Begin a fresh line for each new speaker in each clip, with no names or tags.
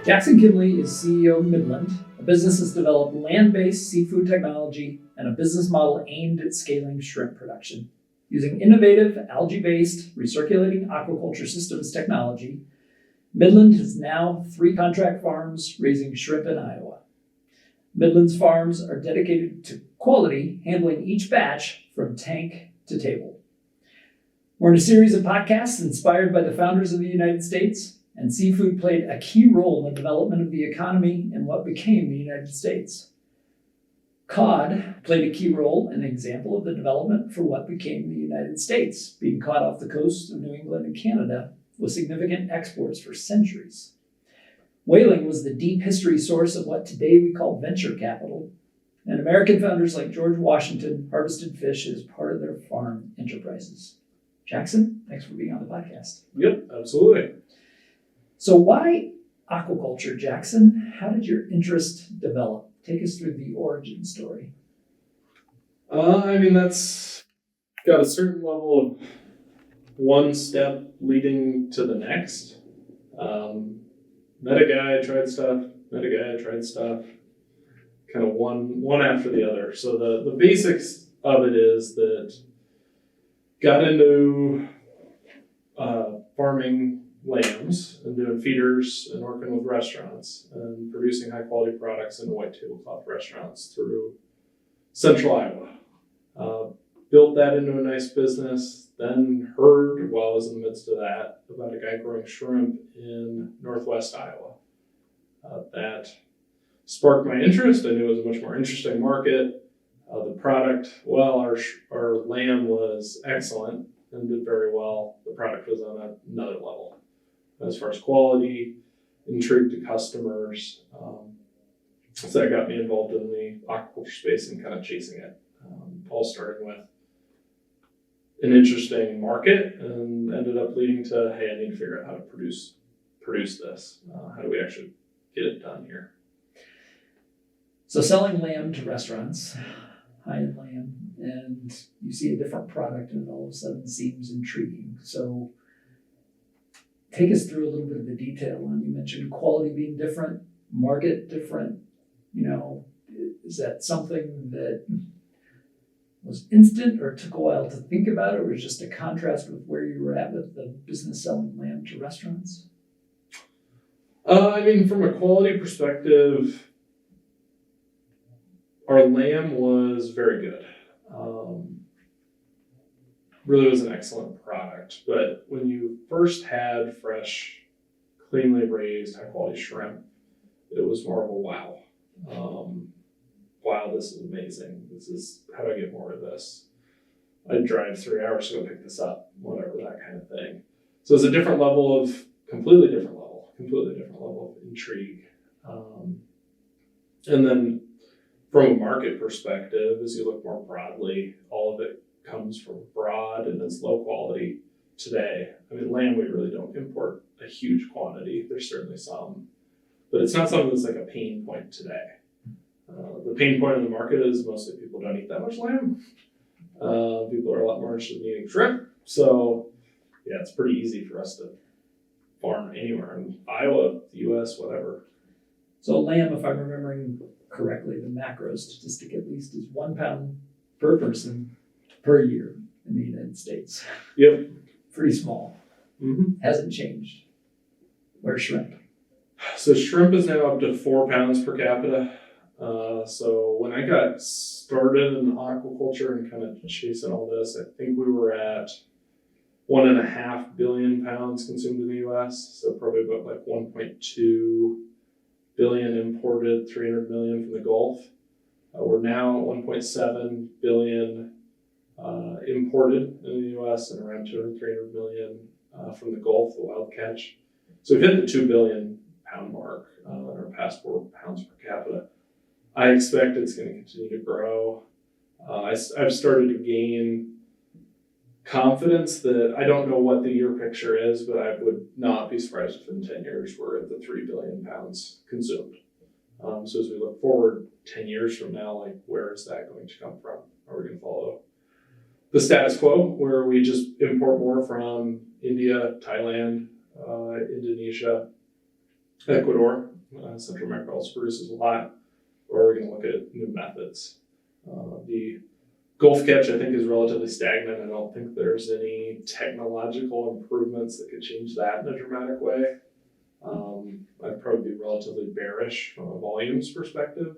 Jackson Kimle is CEO of Midland, a business that's developed land-based seafood technology and a business model aimed at scaling shrimp production. Using innovative algae-based recirculating aquaculture systems technology, Midland has now 3 contract farms raising shrimp in Iowa. Midland's farms are dedicated to quality, handling each batch from tank to table. We're in a series of podcasts inspired by the founders of the United States, and seafood played a key role in the development of the economy in what became the United States. Cod played a key role, an example of the development for what became the United States, being caught off the coast of New England and Canada with significant exports for centuries. Whaling was the deep history source of what today we call venture capital, and American founders like George Washington harvested fish as part of their farm enterprises. Jackson, thanks for being on the podcast.
Yep, absolutely.
So why aquaculture, Jackson? How did your interest develop? Take us through the origin story.
That's got a certain level of one step leading to the next. Met a guy, tried stuff, kind of one after the other. So the basics of it is that got into farming lambs and doing feeders and working with restaurants and producing high quality products in white tablecloth restaurants through central Iowa. Built that into a nice business, then heard while I was in the midst of that about a guy growing shrimp in northwest Iowa. That sparked my interest. I knew it was a much more interesting market. The product, well, our lamb was excellent and did very well. The product was on another level. As far as quality, intrigued to customers. So that got me involved in the aquaculture space and kind of chasing it. All starting with an interesting market and ended up leading to, hey, I need to figure out how to produce this. How do we actually get it done here?
So selling lamb to restaurants, high-end lamb, and you see a different product and it all of a sudden seems intriguing. So take us through a little bit of the detail on, you mentioned quality being different, market different. Is that something that was instant or took a while to think about, or was just a contrast with where you were at with the business selling lamb to restaurants?
From a quality perspective, our lamb was very good. Really was an excellent product. But when you first had fresh, cleanly raised, high quality shrimp, it was more of a wow. Wow, this is amazing. How do I get more of this? I'd drive 3 hours to go pick this up, whatever, that kind of thing. So it's a completely different level of intrigue. And then from a market perspective, as you look more broadly, all of it comes from abroad and it's low quality today. Lamb, we really don't import a huge quantity. There's certainly some, but it's not something that's like a pain point today. The pain point in the market is mostly people don't eat that much lamb. People are a lot more interested in eating shrimp. So yeah, it's pretty easy for us to farm anywhere in Iowa, the US, whatever.
So lamb, if I'm remembering correctly, the macro statistic at least is 1 pound per person per year in the United States.
Yep.
Pretty small.
Mm-hmm.
Hasn't changed. Where's shrimp?
So shrimp is now up to 4 pounds per capita. So when I got started in aquaculture and kind of chasing all this, I think we were at 1.5 billion pounds consumed in the US. So probably about like 1.2 billion imported, 300 million from the Gulf. We're now at 1.7 billion imported in the US and around 200, 300 million from the Gulf, the wild catch. So we've hit the 2 billion pound mark in our past 4 pounds per capita. I expect it's going to continue to grow. I've started to gain confidence that I don't know what the year picture is, but I would not be surprised if in 10 years we're at the 3 billion pounds consumed. So as we look forward 10 years from now, where is that going to come from? Are we going to follow the status quo where we just import more from India, Thailand, Indonesia, Ecuador, Central America also produces a lot, or we're going to look at new methods. The Gulf catch, I think, is relatively stagnant. I don't think there's any technological improvements that could change that in a dramatic way. I'd probably be relatively bearish from a volumes perspective.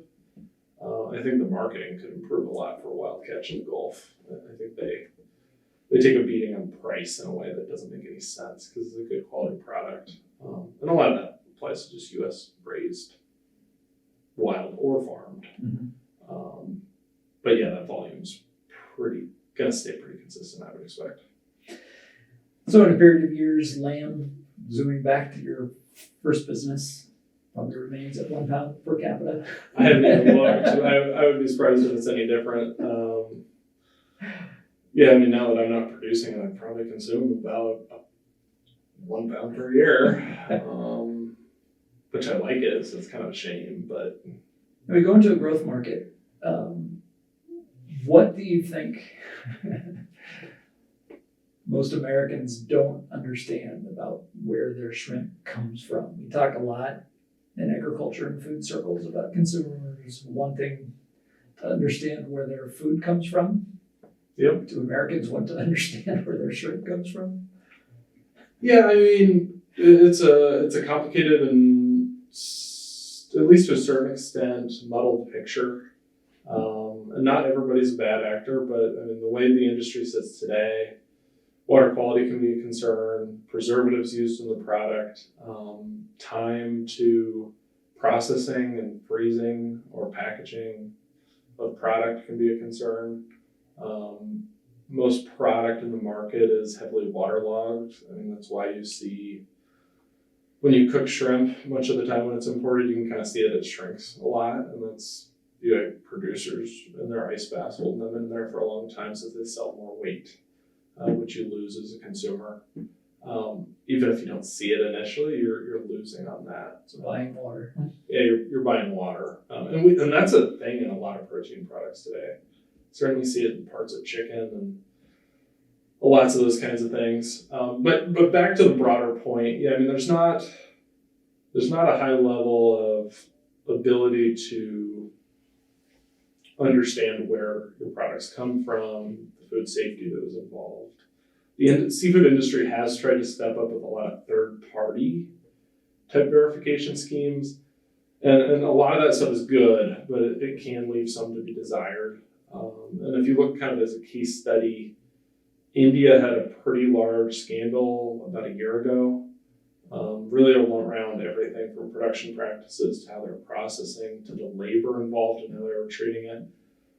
I think the marketing could improve a lot for wild catch in the Gulf. I think they take a beating on price in a way that doesn't make any sense because it's a good quality product. And a lot of that applies to just U.S. raised wild or farmed.
Mm-hmm.
But yeah, that volume's gonna stay pretty consistent, I would expect.
So in a period of years, lamb, zooming back to your first business, probably remains at 1 pound per capita.
I haven't even looked. I would be surprised if it's any different. Yeah, I mean, now that I'm not producing it, I probably consume about 1 pound per year, which I like it, so it's kind of a shame, but.
When we go into a growth market, what do you think most Americans don't understand about where their shrimp comes from? We talk a lot in agriculture and food circles about consumers wanting to understand where their food comes from.
Yep.
Do Americans want to understand where their shrimp comes from?
Yeah, I mean, it's a complicated and at least to a certain extent muddled picture. And not everybody's a bad actor, but I mean, the way the industry sits today, water quality can be a concern, preservatives used in the product, time to processing and freezing or packaging of product can be a concern. Most product in the market is heavily waterlogged. I mean, that's why you see when you cook shrimp, much of the time when it's imported, you can kind of see that it shrinks a lot, and that's you have producers in their ice baths holding them in there for a long time so they sell more weight, which you lose as a consumer. Even if you don't see it initially, you're losing on that.
So buying water.
Yeah, you're buying water, and that's a thing in a lot of protein products today. Certainly see it in parts of chicken and lots of those kinds of things. But back to the broader point, yeah, I mean, there's not a high level of ability to understand where your products come from, the food safety that was involved. The seafood industry has tried to step up with a lot of third-party type verification schemes, and a lot of that stuff is good, but it can leave some to be desired. And if you look kind of as a case study, India had a pretty large scandal about a year ago, really around everything from production practices to how they were processing to the labor involved and how they were treating it.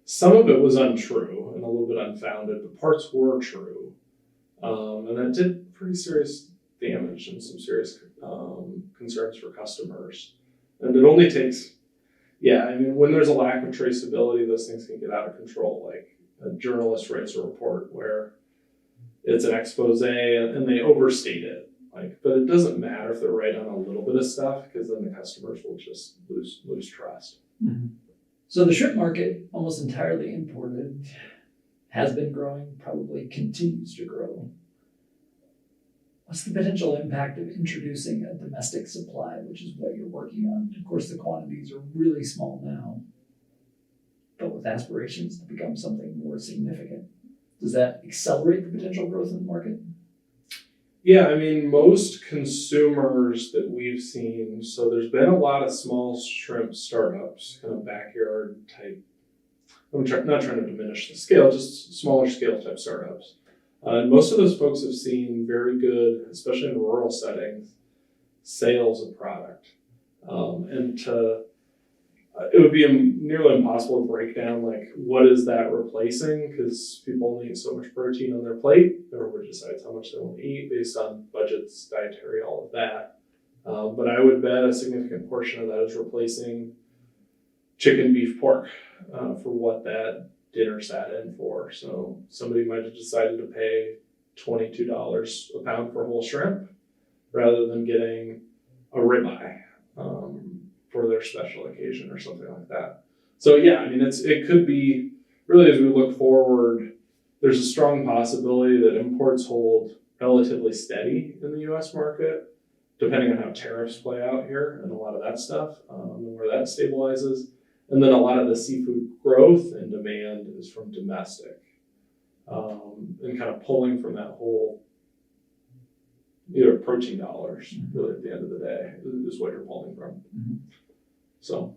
Some of it was untrue and a little bit unfounded, but parts were true. And that did pretty serious damage and some serious concerns for customers. And it only takes, I mean, when there's a lack of traceability, those things can get out of control. Like a journalist writes a report where it's an expose and they overstate it. But it doesn't matter if they're right on a little bit of stuff because then the customers will just lose trust.
Mm-hmm. So the shrimp market, almost entirely imported, has been growing, probably continues to grow. What's the potential impact of introducing a domestic supply, which is what you're working on? Of course, the quantities are really small now, but with aspirations to become something more significant. Does that accelerate the potential growth in the market?
Yeah, I mean, most consumers that we've seen, so there's been a lot of small shrimp startups, kind of backyard type. I'm not trying to diminish the scale, just smaller scale type startups. And most of those folks have seen very good, especially in rural settings, sales of product. It would be nearly impossible to break down like what is that replacing because people only eat so much protein on their plate. Everybody decides how much they want to eat based on budgets, dietary, all of that. But I would bet a significant portion of that is replacing chicken, beef, pork for what that dinner sat in for. So somebody might have decided to pay $22 a pound for whole shrimp rather than getting a ribeye for their special occasion or something like that. So yeah, I mean, it could be really as we look forward, there's a strong possibility that imports hold relatively steady in the U.S. market depending on how tariffs play out here and a lot of that stuff, and where that stabilizes. And then a lot of the seafood growth and demand is from domestic, and kind of pulling from that whole, protein dollars, really at the end of the day, is what you're pulling from.
Mm-hmm.
So.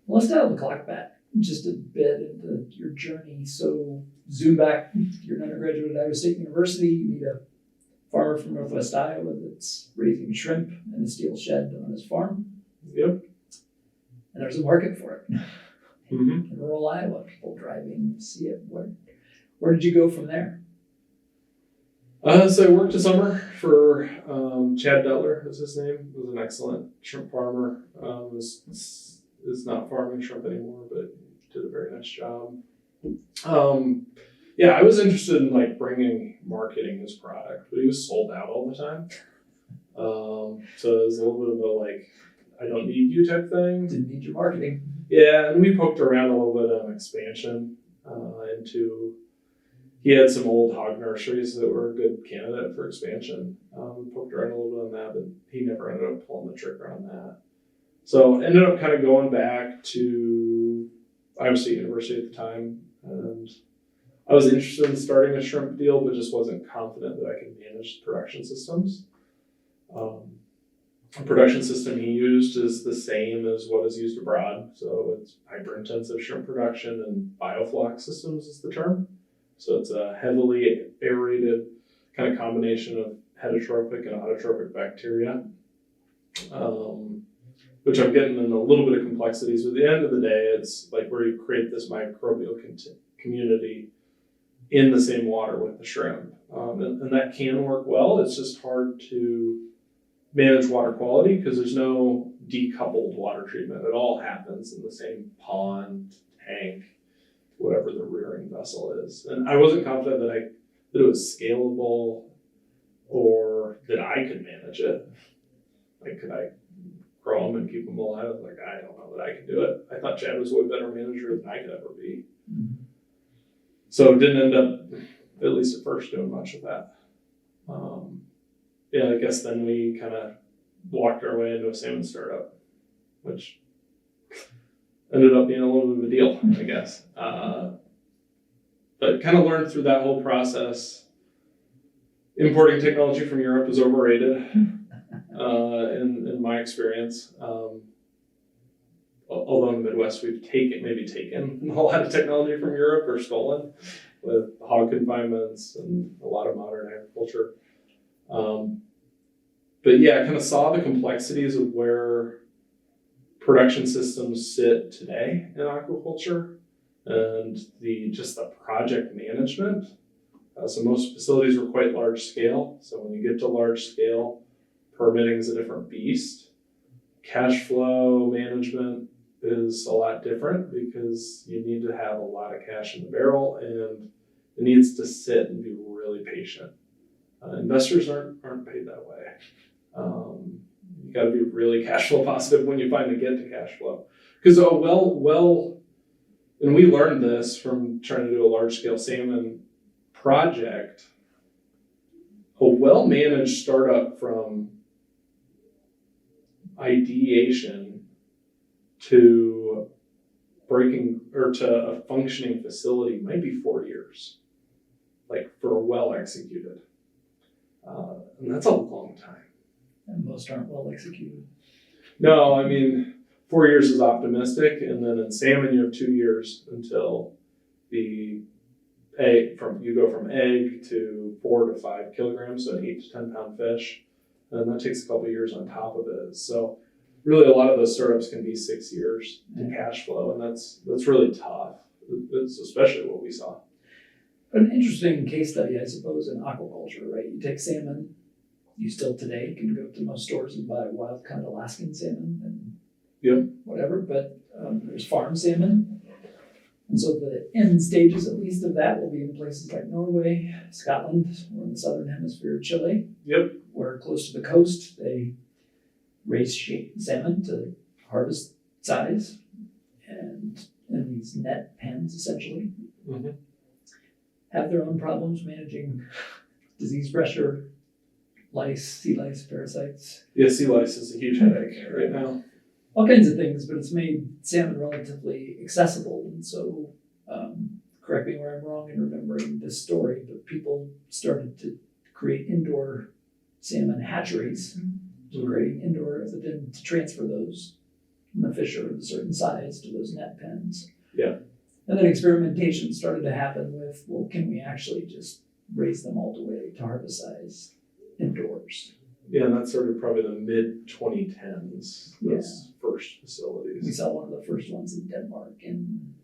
Well, let's dial the clock back just a bit into your journey. So zoom back, you're an undergraduate at Iowa State University, you meet a farmer from Northwest Iowa that's raising shrimp in a steel shed on his farm.
Yep.
And there's a market for it.
Mm-hmm.
In rural Iowa, people driving to see it. Where did you go from there?
So I worked a summer for Chad Dutler, is his name. Was an excellent shrimp farmer. Is not farming shrimp anymore, but did a very nice job. Yeah, I was interested in like marketing his product, but he was sold out all the time. So it was a little bit of a like, I don't need you type thing.
Didn't need your marketing.
Yeah, and we poked around a little bit on expansion he had some old hog nurseries that were a good candidate for expansion. We poked around a little bit on that, but he never ended up pulling the trigger on that. So ended up kind of going back to Iowa State University at the time, and I was interested in starting a shrimp deal, but just wasn't confident that I could manage production systems. The production system he used is the same as what is used abroad. So it's hyper-intensive shrimp production, and biofloc systems is the term. So it's a heavily aerated kind of combination of heterotrophic and autotrophic bacteria, which I'm getting in a little bit of complexities. But at the end of the day, it's like where you create this microbial community in the same water with the shrimp. And that can work well. It's just hard to manage water quality because there's no decoupled water treatment. It all happens in the same pond, tank, whatever the rearing vessel is. And I wasn't confident that it was scalable or that I could manage it. Like, could I grow them and keep them alive? I was like, I don't know that I could do it. I thought Chad was a way better manager than I could ever be. Mm-hmm. So didn't end up, at least at first, doing much of that. I guess then we kind of walked our way into a salmon startup, which ended up being a little bit of a deal, I guess. But kind of learned through that whole process. Importing technology from Europe is overrated, in my experience. Although in the Midwest we've taken a lot of technology from Europe or stolen with hog confinements and a lot of modern agriculture. But yeah, I kind of saw the complexities of where production systems sit today in aquaculture and the project management. So most facilities were quite large scale. So when you get to large scale, permitting is a different beast. Cash flow management is a lot different because you need to have a lot of cash in the barrel and it needs to sit and be really patient. Investors aren't paid that way. You got to be really cash flow positive when you finally get to cash flow. Because and we learned this from trying to do a large scale salmon project. A well-managed startup from ideation to to a functioning facility might be 4 years, like for a well executed. And that's a long time.
And most aren't well executed.
No, I mean, 4 years is optimistic, and then in salmon you have 2 years until you go from egg to 4 to 5 kilograms, so an 8 to 10 pound fish, and that takes a couple of years on top of it. So really a lot of those startups can be 6 years to cash flow, and that's really tough. It's especially what we saw.
An interesting case study, I suppose, in aquaculture, right? You take salmon, you still today can go to most stores and buy wild kind of Alaskan salmon and whatever, but there's farm salmon. And so the end stages, at least, of that will be in places like Norway, Scotland, or in the southern hemisphere, Chile, where close to the coast, they raise salmon to harvest size and in these net pens, essentially. Have their own problems managing disease pressure, lice, sea lice, parasites,
Yeah, sea lice is a huge headache right now.
all kinds of things, but it's made salmon relatively accessible. And so, correct me where I'm wrong in remembering this story, but people started to create indoor salmon hatcheries, so creating indoor, but then to transfer those when the fish are of a certain size to those net pens.
Yeah.
And then experimentation started to happen with, well, can we actually just raise them all the way to harvest size indoors?
Yeah, and that started probably the mid-2010s, those first facilities.
We saw one of the first ones in Denmark in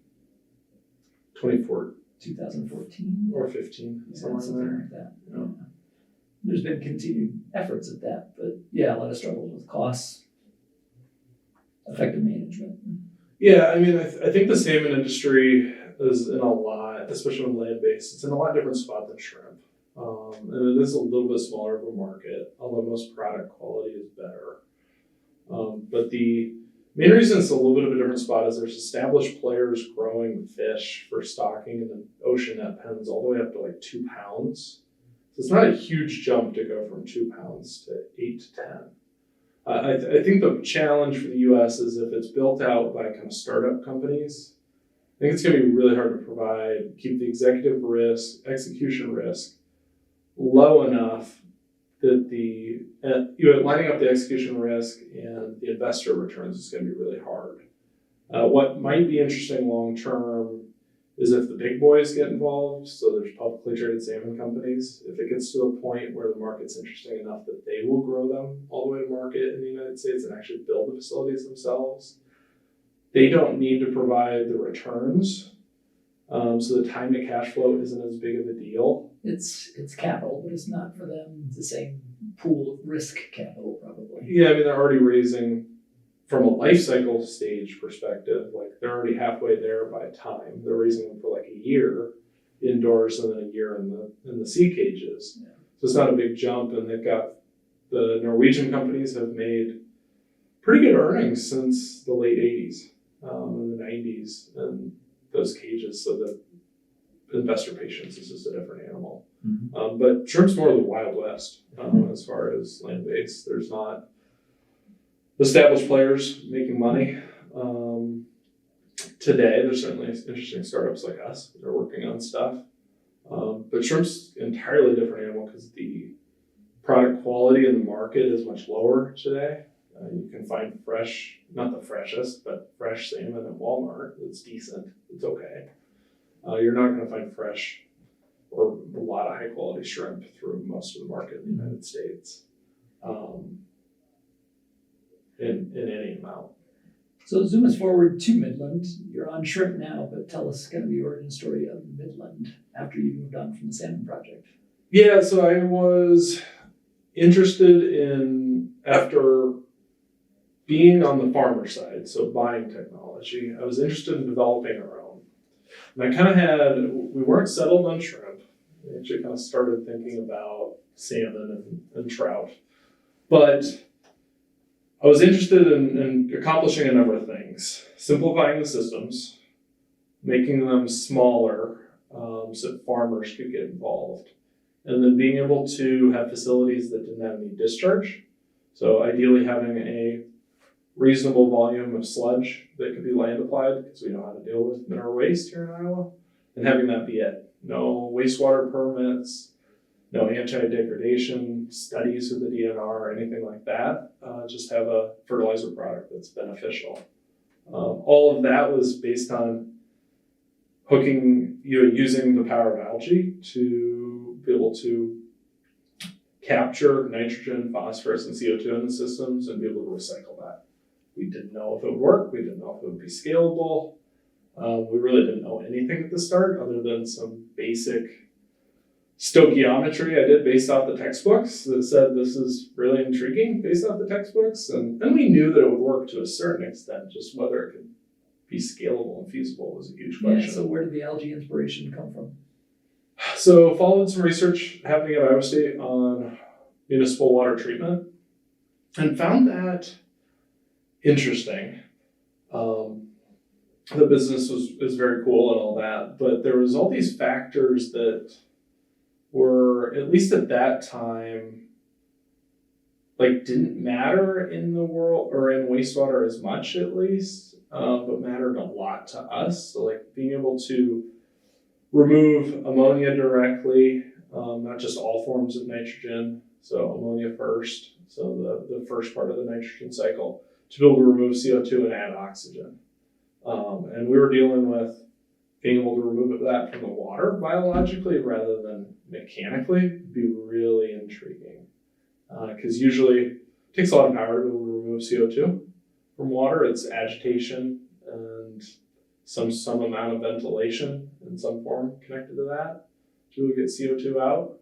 2014
or 15, somewhere
like that. Yeah. There's been continued efforts at that, but a lot of struggles with costs, effective management.
Yeah, I mean, I think the salmon industry is in a lot, especially on land-based, it's in a lot different spot than shrimp. And it is a little bit smaller of a market, although most product quality is better. But the main reason it's a little bit of a different spot is there's established players growing fish for stocking in the ocean net pens all the way up to like 2 pounds. So it's not a huge jump to go from 2 pounds to 8 to 10. I think the challenge for the US is if it's built out by kind of startup companies, I think it's going to be really hard to keep the executive risk, execution risk low enough that lining up the execution risk and the investor returns is going to be really hard. What might be interesting long term is if the big boys get involved, so there's publicly traded salmon companies, if it gets to a point where the market's interesting enough that they will grow them all the way to market in the United States and actually build the facilities themselves, they don't need to provide the returns. So the time to cash flow isn't as big of a deal.
It's capital, but it's not for them the same pool of risk capital, probably.
Yeah, I mean, they're already raising, from a life cycle stage perspective, like they're already halfway there by time. They're raising them for like a year indoors and then a year in the sea cages. Yeah. So it's not a big jump, and the Norwegian companies have made pretty good earnings since the late 80s and the 90s and those cages, so that investor patience is just a different animal. Mm-hmm. But shrimp's more of the Wild West as far as land-based. There's not established players making money. Today, there's certainly interesting startups like us that are working on stuff. But shrimp's an entirely different animal because the product quality in the market is much lower today. You can find fresh, not the freshest, but fresh salmon at Walmart. It's decent. It's okay. You're not going to find fresh or a lot of high quality shrimp through most of the market in the United States in any amount.
So zoom us forward to Midland. You're on shrimp now, but tell us kind of the origin story of Midland after you moved on from the salmon project.
Yeah, so I was interested in, after being on the farmer side, so buying technology, I was interested in developing our own. And I kind of we weren't settled on shrimp. We actually kind of started thinking about salmon and trout. But I was interested in accomplishing a number of things. Simplifying the systems, making them smaller so that farmers could get involved. And then being able to have facilities that didn't have any discharge. So ideally having a reasonable volume of sludge that could be land applied, because we know how to deal with mineral waste here in Iowa, and having that be it. No wastewater permits, no anti-degradation studies with the DNR or anything like that. Just have a fertilizer product that's beneficial. All of that was based on using the power of algae to be able to capture nitrogen, phosphorus, and CO2 in the systems and be able to recycle that. We didn't know if it would work. We didn't know if it would be scalable. We really didn't know anything at the start other than some basic stoichiometry I did based off the textbooks that said this is really intriguing based off the textbooks. And we knew that it would work to a certain extent, just whether it could be scalable and feasible was a huge question.
Yeah, so where did the algae inspiration come from?
So followed some research happening at Iowa State on municipal water treatment and found that interesting. The business was very cool and all that, but there was all these factors that were, at least at that time, like didn't matter in the world or in wastewater as much at least, but mattered a lot to us. So like being able to remove ammonia directly, not just all forms of nitrogen, so ammonia first, so the first part of the nitrogen cycle, to be able to remove CO2 and add oxygen. And we were dealing with being able to remove that from the water biologically rather than mechanically would be really intriguing. Because usually it takes a lot of power to be able to remove CO2 from water. It's agitation and some amount of ventilation in some form connected to that to really get CO2 out.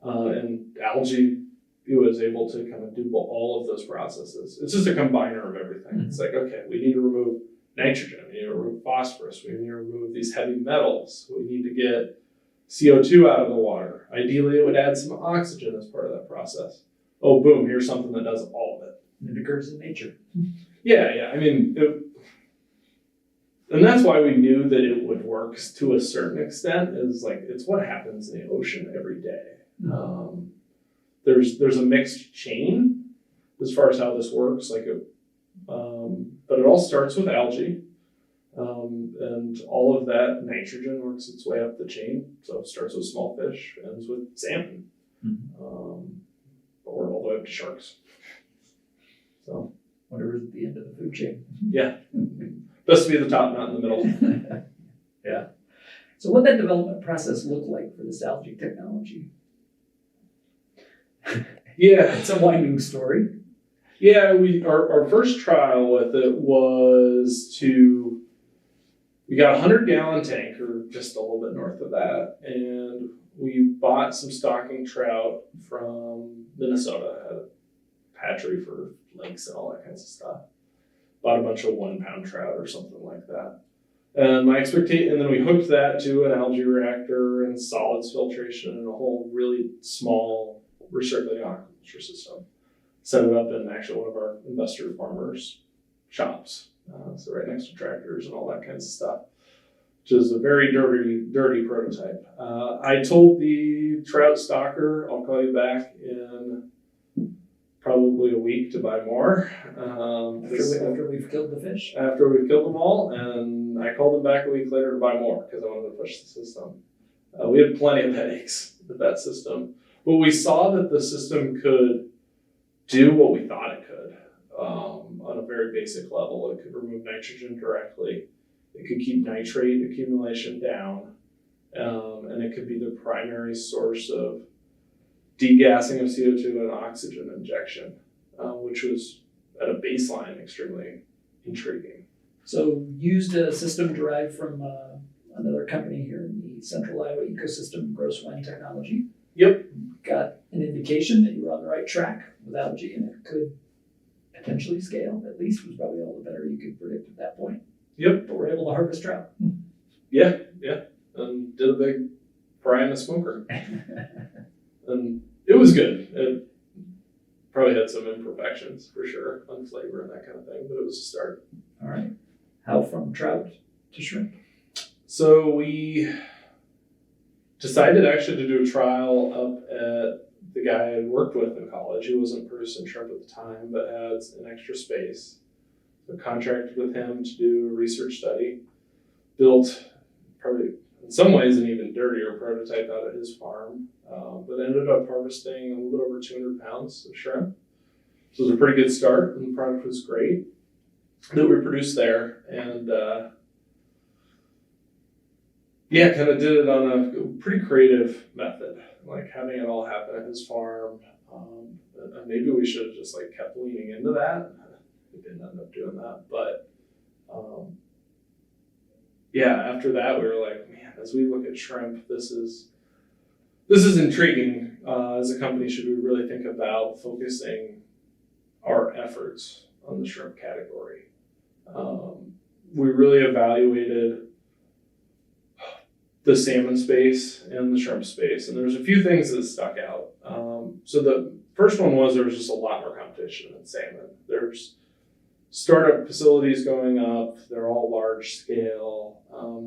And algae, it was able to kind of do all of those processes. It's just a combiner of everything. Mm-hmm. It's like, okay, we need to remove nitrogen, we need to remove phosphorus, we need to remove these heavy metals, we need to get CO2 out of the water. Ideally, it would add some oxygen as part of that process. Oh, boom, here's something that does all of it.
It occurs in nature.
Yeah. I mean, and that's why we knew that it would work to a certain extent, is like, it's what happens in the ocean every day. Mm-hmm. There's a mixed chain as far as how this works, but it all starts with algae, and all of that nitrogen works its way up the chain. So it starts with small fish, ends with salmon, or all the way up to sharks. So
whatever's at the end of the food chain.
Yeah, best to be at the top, not in the middle.
Yeah. So what that development process looked like for this algae technology?
Yeah,
it's a winding story.
Yeah, our first trial with it was we got a 100-gallon tank, or just a little bit north of that, and we bought some stocking trout from Minnesota, had a hatchery for lakes and all that kinds of stuff. Bought a bunch of 1-pound trout or something like that. And and then we hooked that to an algae reactor and solids filtration and a whole really small recirculating aquaculture system. Set it up in actually one of our investor farmers' shops. So right next to tractors and all that kinds of stuff, which is a very dirty prototype. I told the trout stocker, I'll call you back in probably a week to buy more.
After we've killed the fish?
After we've killed them all, and I called them back a week later to buy more because I wanted to push the system. We had plenty of headaches with that system, but we saw that the system could do what we thought it could on a very basic level. It could remove nitrogen directly. It could keep nitrate accumulation down, and it could be the primary source of degassing of CO2 and oxygen injection, which was at a baseline extremely intriguing.
So used a system derived from another company here in the Central Iowa ecosystem, Gross Wine Technology.
Yep.
Got an indication that you were on the right track with algae and it could potentially scale, at least was probably all the better you could predict at that point.
Yep.
But we're able to harvest trout.
Yeah. And did a big fry in the smoker. And it was good. It probably had some imperfections for sure on flavor and that kind of thing, but it was a start.
All right. How from trout to shrimp?
So we decided actually to do a trial up at the guy I had worked with in college. He wasn't producing shrimp at the time, but had an extra space. So contracted with him to do a research study. Built probably in some ways an even dirtier prototype out at his farm, but ended up harvesting a little bit over 200 pounds of shrimp. So it was a pretty good start, and the product was great that we produced there. And kind of did it on a pretty creative method, like having it all happen at his farm. And maybe we should have just kept leaning into that. We didn't end up doing that, but after that we were like, man, as we look at shrimp, this is intriguing. As a company, should we really think about focusing our efforts on the shrimp category? We really evaluated the salmon space and the shrimp space, and there's a few things that stuck out. So the first one was there was just a lot more competition in salmon. There's startup facilities going up. They're all large scale.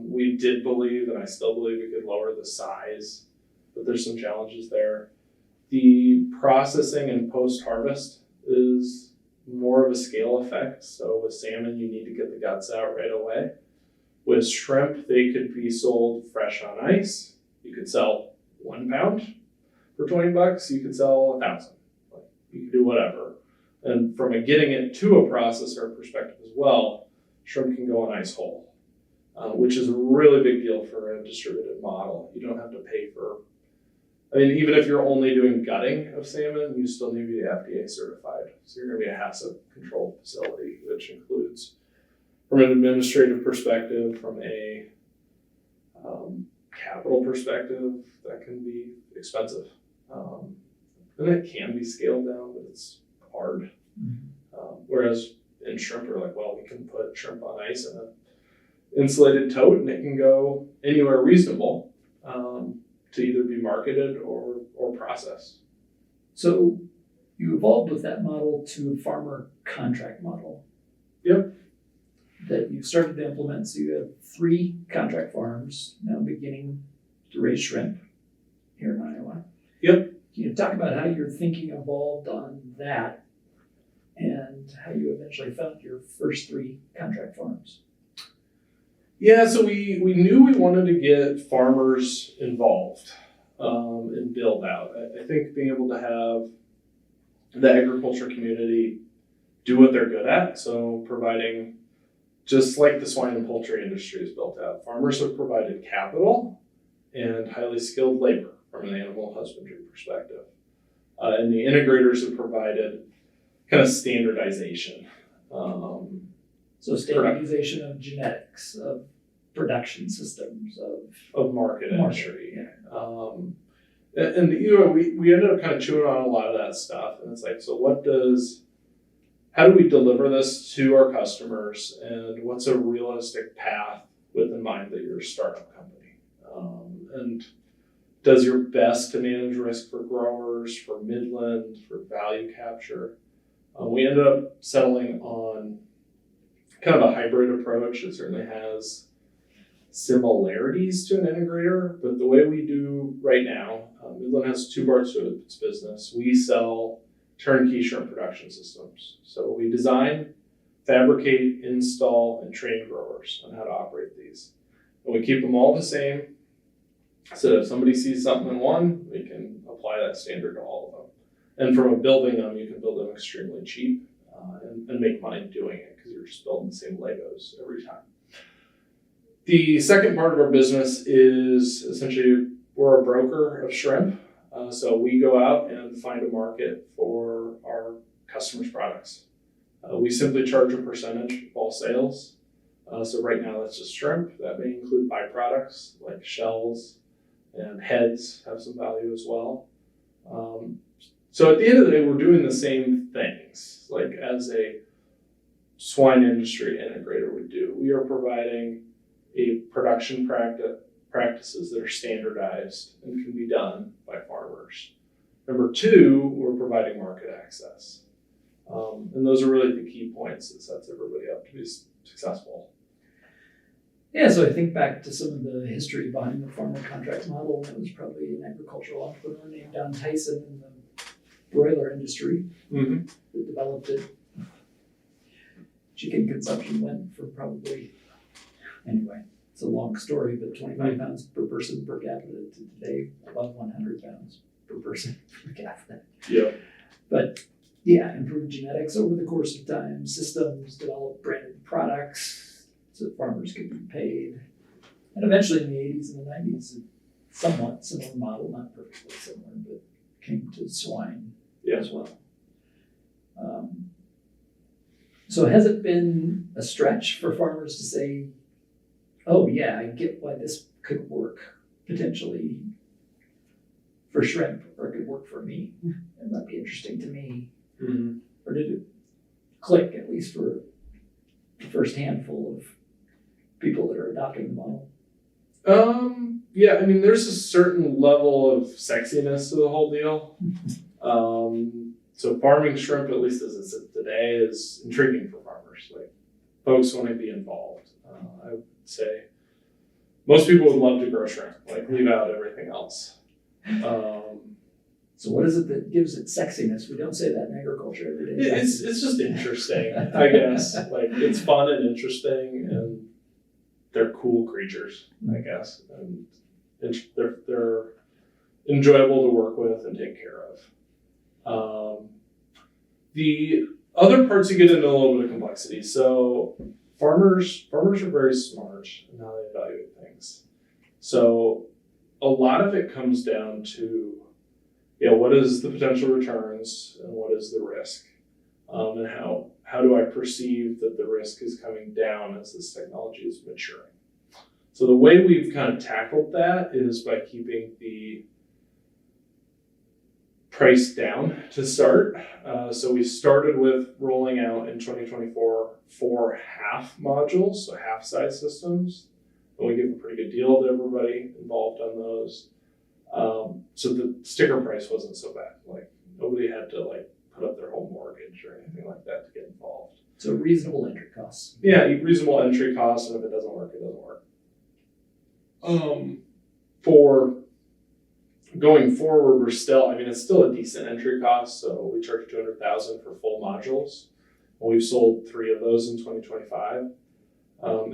We did believe, and I still believe, we could lower the size, but there's some challenges there. The processing and post-harvest is more of a scale effect. So with salmon, you need to get the guts out right away. With shrimp, they could be sold fresh on ice. You could sell 1 pound for $20. You could sell 1,000. You could do whatever. And from a getting it to a processor perspective as well, shrimp can go on ice whole, which is a really big deal for a distributed model. You don't have to pay for, I mean, even if you're only doing gutting of salmon, you still need to be FDA certified. So you're going to be a HACCP controlled facility, which includes, from an administrative perspective, from a capital perspective, that can be expensive. And it can be scaled down, but it's hard. Whereas in shrimp, we're like, well, we can put shrimp on ice in an insulated tote and it can go anywhere reasonable to either be marketed or processed.
So you evolved with that model to a farmer contract model.
Yep.
That you started to implement. So you have 3 contract farms now beginning to raise shrimp here in Iowa.
Yep.
Can you talk about how your thinking evolved on that and how you eventually found your first 3 contract farms?
Yeah, so we knew we wanted to get farmers involved and build out. I think being able to have the agriculture community do what they're good at, so providing, just like the swine and poultry industry is built out, farmers have provided capital and highly skilled labor from an animal husbandry perspective. And the integrators have provided kind of standardization.
So standardization of genetics, of production systems,
of market entry.
Yeah.
And we ended up kind of chewing on a lot of that stuff. And it's like, so how do we deliver this to our customers? And what's a realistic path with in mind that you're a startup company? And does your best to manage risk for growers, for Midland, for value capture. We ended up settling on kind of a hybrid approach. It certainly has similarities to an integrator, but the way we do right now, Midland has 2 parts to its business. We sell turnkey shrimp production systems. So we design, fabricate, install, and train growers on how to operate these. And we keep them all the same. So if somebody sees something in one, we can apply that standard to all of them. And from building them, you can build them extremely cheap and make money doing it because you're just building the same Legos every time. The second part of our business is essentially we're a broker of shrimp. So we go out and find a market for our customers' products. We simply charge a percentage of all sales. So right now that's just shrimp. That may include byproducts like shells and heads have some value as well. So at the end of the day, we're doing the same things like as a swine industry integrator would do. We are providing a production practices that are standardized and can be done by farmers. Number 2, we're providing market access. And those are really the key points that sets everybody up to be successful.
Yeah, so I think back to some of the history behind the farmer contract model. It was probably an agricultural entrepreneur named Don Tyson in the broiler industry that developed it. Chicken consumption went from probably, anyway, it's a long story, but 25 pounds per person per capita to today, above 100 pounds per person per capita.
Yeah.
But yeah, improved genetics over the course of time, systems, developed branded products, so that farmers could be paid. And eventually in the 80s and the 90s, a somewhat similar model, not perfectly similar, but came to swine as well. So has it been a stretch for farmers to say, oh yeah, I get why this could work potentially for shrimp, or it could work for me. It might be interesting to me. Mm-hmm. Or did it click, at least for the first handful of people that are adopting the model?
Yeah, I mean, there's a certain level of sexiness to the whole deal. So farming shrimp, at least as it's today, is intriguing for farmers. Like, folks want to be involved. I would say most people would love to grow shrimp, like leave out everything else.
So So what is it that gives it sexiness? We don't say that in agriculture every day.
It's just interesting, I guess. Like, it's fun and interesting, and they're cool creatures, I guess, and they're enjoyable to work with and take care of. The other parts, you get into a little bit of complexity. So farmers are very smart in how they evaluate things. So a lot of it comes down to, what is the potential returns and what is the risk, and how do I perceive that the risk is coming down as this technology is maturing. So the way we've kind of tackled that is by keeping the price down to start. So we started with rolling out in 2024 4 half modules, so half size systems. And we give a pretty good deal to everybody involved on those. So the sticker price wasn't so bad. Like, nobody had to put up their home mortgage or anything like that to get involved.
So reasonable entry costs.
Yeah, reasonable entry costs, and if it doesn't work, it doesn't work. For going forward, we're still, it's still a decent entry cost. So we charge $200,000 for full modules. And we've sold 3 of those in 2025.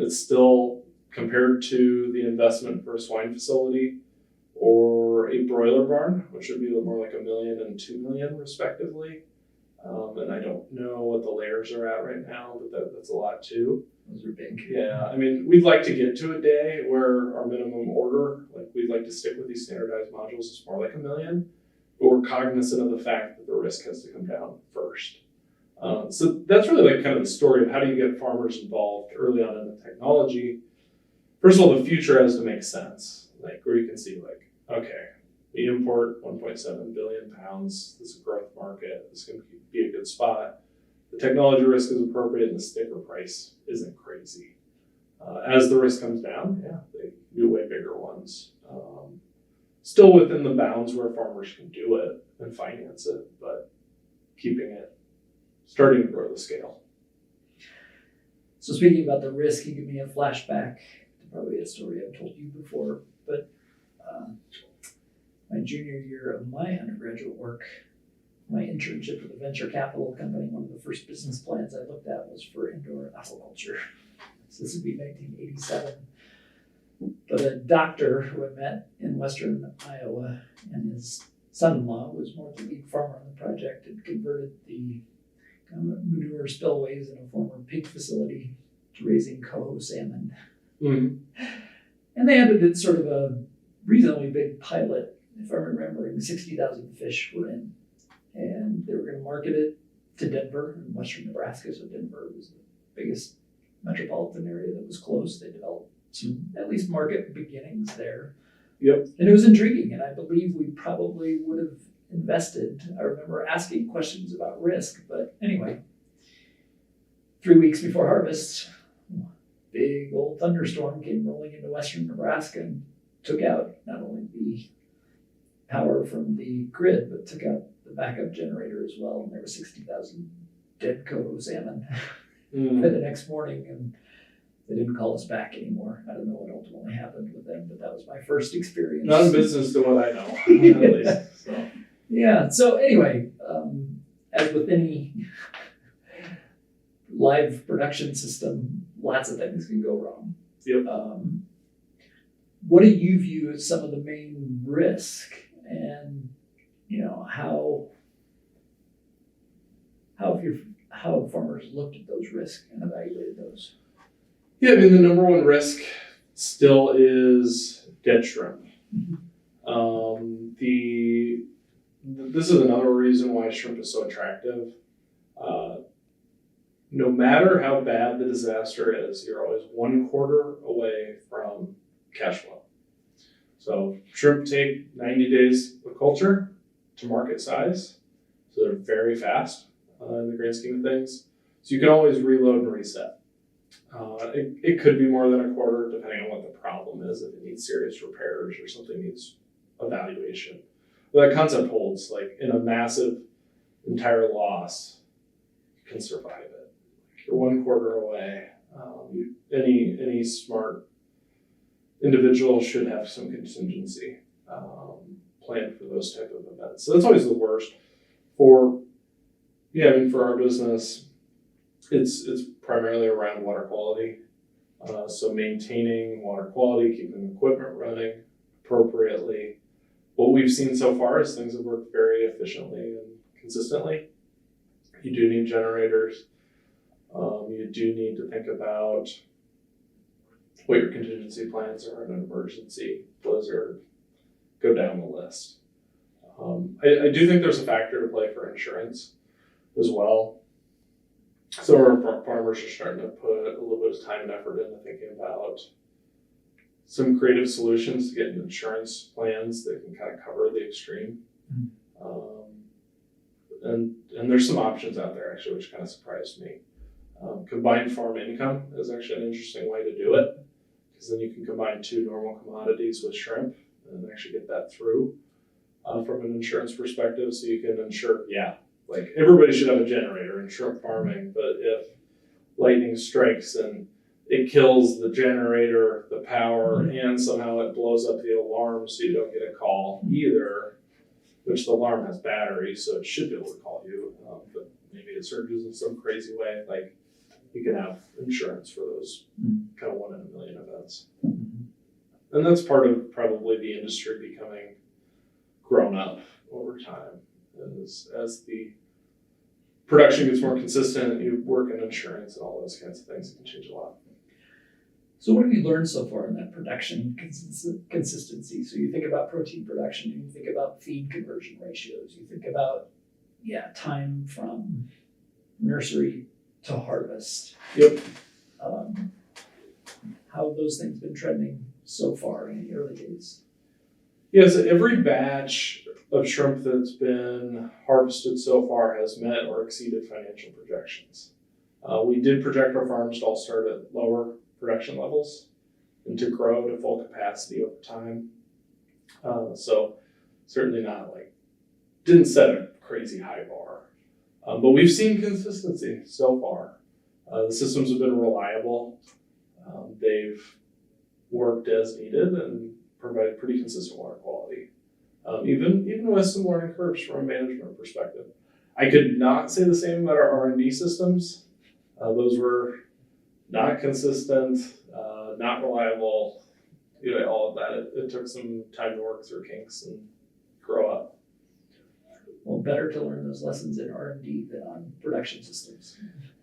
It's still, compared to the investment for a swine facility or a broiler barn, which would be more like $1 million and $2 million respectively. And I don't know what the layers are at right now, but that's a lot too.
Those are big.
Yeah, we'd like to get to a day where our minimum order, we'd like to stick with these standardized modules, is more like $1 million, but we're cognizant of the fact that the risk has to come down first. So that's really kind of the story of how do you get farmers involved early on in the technology. First of all, the future has to make sense, where you can see okay, we import 1.7 billion pounds. This is a growth market. This can be a good spot. The technology risk is appropriate, and the sticker price isn't crazy. As the risk comes down, they do way bigger ones. Still within the bounds where farmers can do it and finance it, but starting to grow the scale.
So speaking about the risk, you give me a flashback to probably a story I've told you before, but my junior year of my undergraduate work, my internship with a venture capital company, one of the first business plans I looked at was for indoor aquaculture. So this would be 1987. But a doctor who I met in western Iowa, and his son-in-law was more the lead farmer on the project, had converted the manure spillways in a former pig facility to raising coho salmon.
Mm-hmm.
And they had sort of a reasonably big pilot. If I'm remembering, 60,000 fish were in. And they were going to market it to Denver in western Nebraska. So Denver was the biggest metropolitan area that was close. They developed some, at least, market beginnings there.
Yep.
And it was intriguing. And I believe we probably would have invested. I remember asking questions about risk. But anyway, 3 weeks before harvest, big old thunderstorm came rolling into western Nebraska and took out not only the power from the grid, but took out the backup generator as well. And there were 60,000 dead coho salmon by the next morning, and they didn't call us back anymore. I don't know what ultimately happened with them, but that was my first experience.
Not in business to what I know, at least. So.
Yeah, so anyway, as with any live production system, lots of things can go wrong.
Yep.
What do you view as some of the main risk, and how have farmers looked at those risks and evaluated those?
Yeah, the number one risk still is dead shrimp. Mm-hmm. This is another reason why shrimp is so attractive. No matter how bad the disaster is, you're always 1/4 away from cash flow. So shrimp take 90 days of culture to market size. So they're very fast in the grand scheme of things. So you can always reload and reset. It could be more than 1/4 depending on what the problem is, if it needs serious repairs or something needs evaluation. But that concept holds, in a massive entire loss, you can survive it. You're 1/4 away. Any smart individual should have some contingency planned for those type of events. events. So that's always the worst. For our business, it's primarily around water quality. So maintaining water quality, keeping equipment running appropriately. What we've seen so far is things have worked very efficiently and consistently. You do need generators. You do need to think about what your contingency plans are in an emergency, blizzard, go down the list. I do think there's a factor to play for insurance as well. So our farmers are starting to put a little bit of time and effort into thinking about some creative solutions to get insurance plans that can kind of cover the extreme. And there's some options out there actually, which kind of surprised me. Combined farm income is actually an interesting way to do it, because then you can combine two normal commodities with shrimp and actually get that through from an insurance perspective. So you can insure, like everybody should have a generator in shrimp farming, but if lightning strikes and it kills the generator, the power, and somehow it blows up the alarm so you don't get a call either, which the alarm has batteries, so it should be able to call you, but maybe it surges in some crazy way, like you can have insurance for those kind of 1 in a million events. And that's part of probably the industry becoming grown up over time. As the production gets more consistent, you work in insurance and all those kinds of things, it can change a lot.
So what have you learned so far in that production consistency? So you think about protein production, and you think about feed conversion ratios, you think about, time from nursery to harvest.
Yep.
How have those things been trending so far in the early days?
So every batch of shrimp that's been harvested so far has met or exceeded financial projections. We did project our farms to all start at lower production levels and to grow to full capacity over time. So certainly not didn't set a crazy high bar, but we've seen consistency so far. The systems have been reliable. They've worked as needed and provided pretty consistent water quality, even with some learning curves from a management perspective. I could not say the same about our R&D systems. Those were not consistent, not reliable, all of that. It took some time to work through kinks and grow up.
Well, better to learn those lessons in R&D than on production systems.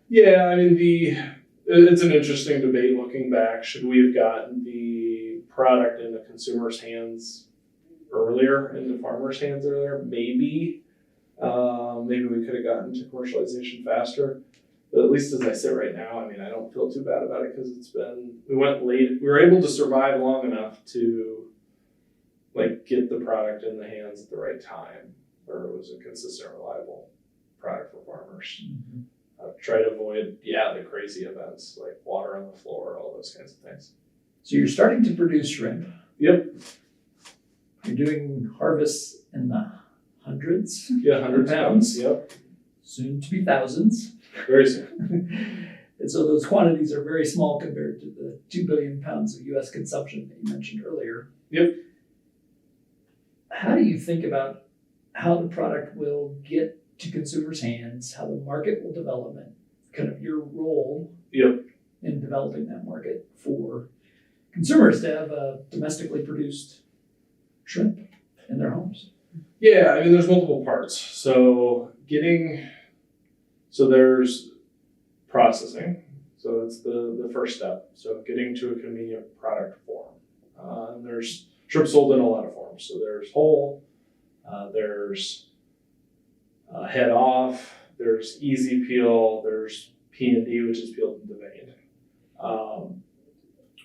It's an interesting debate looking back. Should we have gotten the product in the consumer's hands earlier, into farmers' hands earlier? Maybe. Maybe we could have gotten to commercialization faster. But at least as I sit right now, I don't feel too bad about it, because we went late. We were able to survive long enough to get the product in the hands at the right time, where it was a consistent, reliable product for farmers. Try to avoid, the crazy events like water on the floor, all those kinds of things.
So you're starting to produce shrimp.
Yep.
You're doing harvests in the hundreds.
Yeah, hundreds of pounds. Yep.
Soon to be thousands.
Very soon.
And so those quantities are very small compared to the 2 billion pounds of U.S. consumption that you mentioned earlier.
Yep.
How do you think about how the product will get to consumers' hands, how the market will develop, and kind of your role in developing that market for consumers to have a domestically produced shrimp in their homes?
There's multiple parts. So there's processing. So that's the first step. So getting to a convenient product form. And there's shrimp sold in a lot of forms. So there's whole, there's head off, there's easy peel, there's P&D, which is peeled and deveined.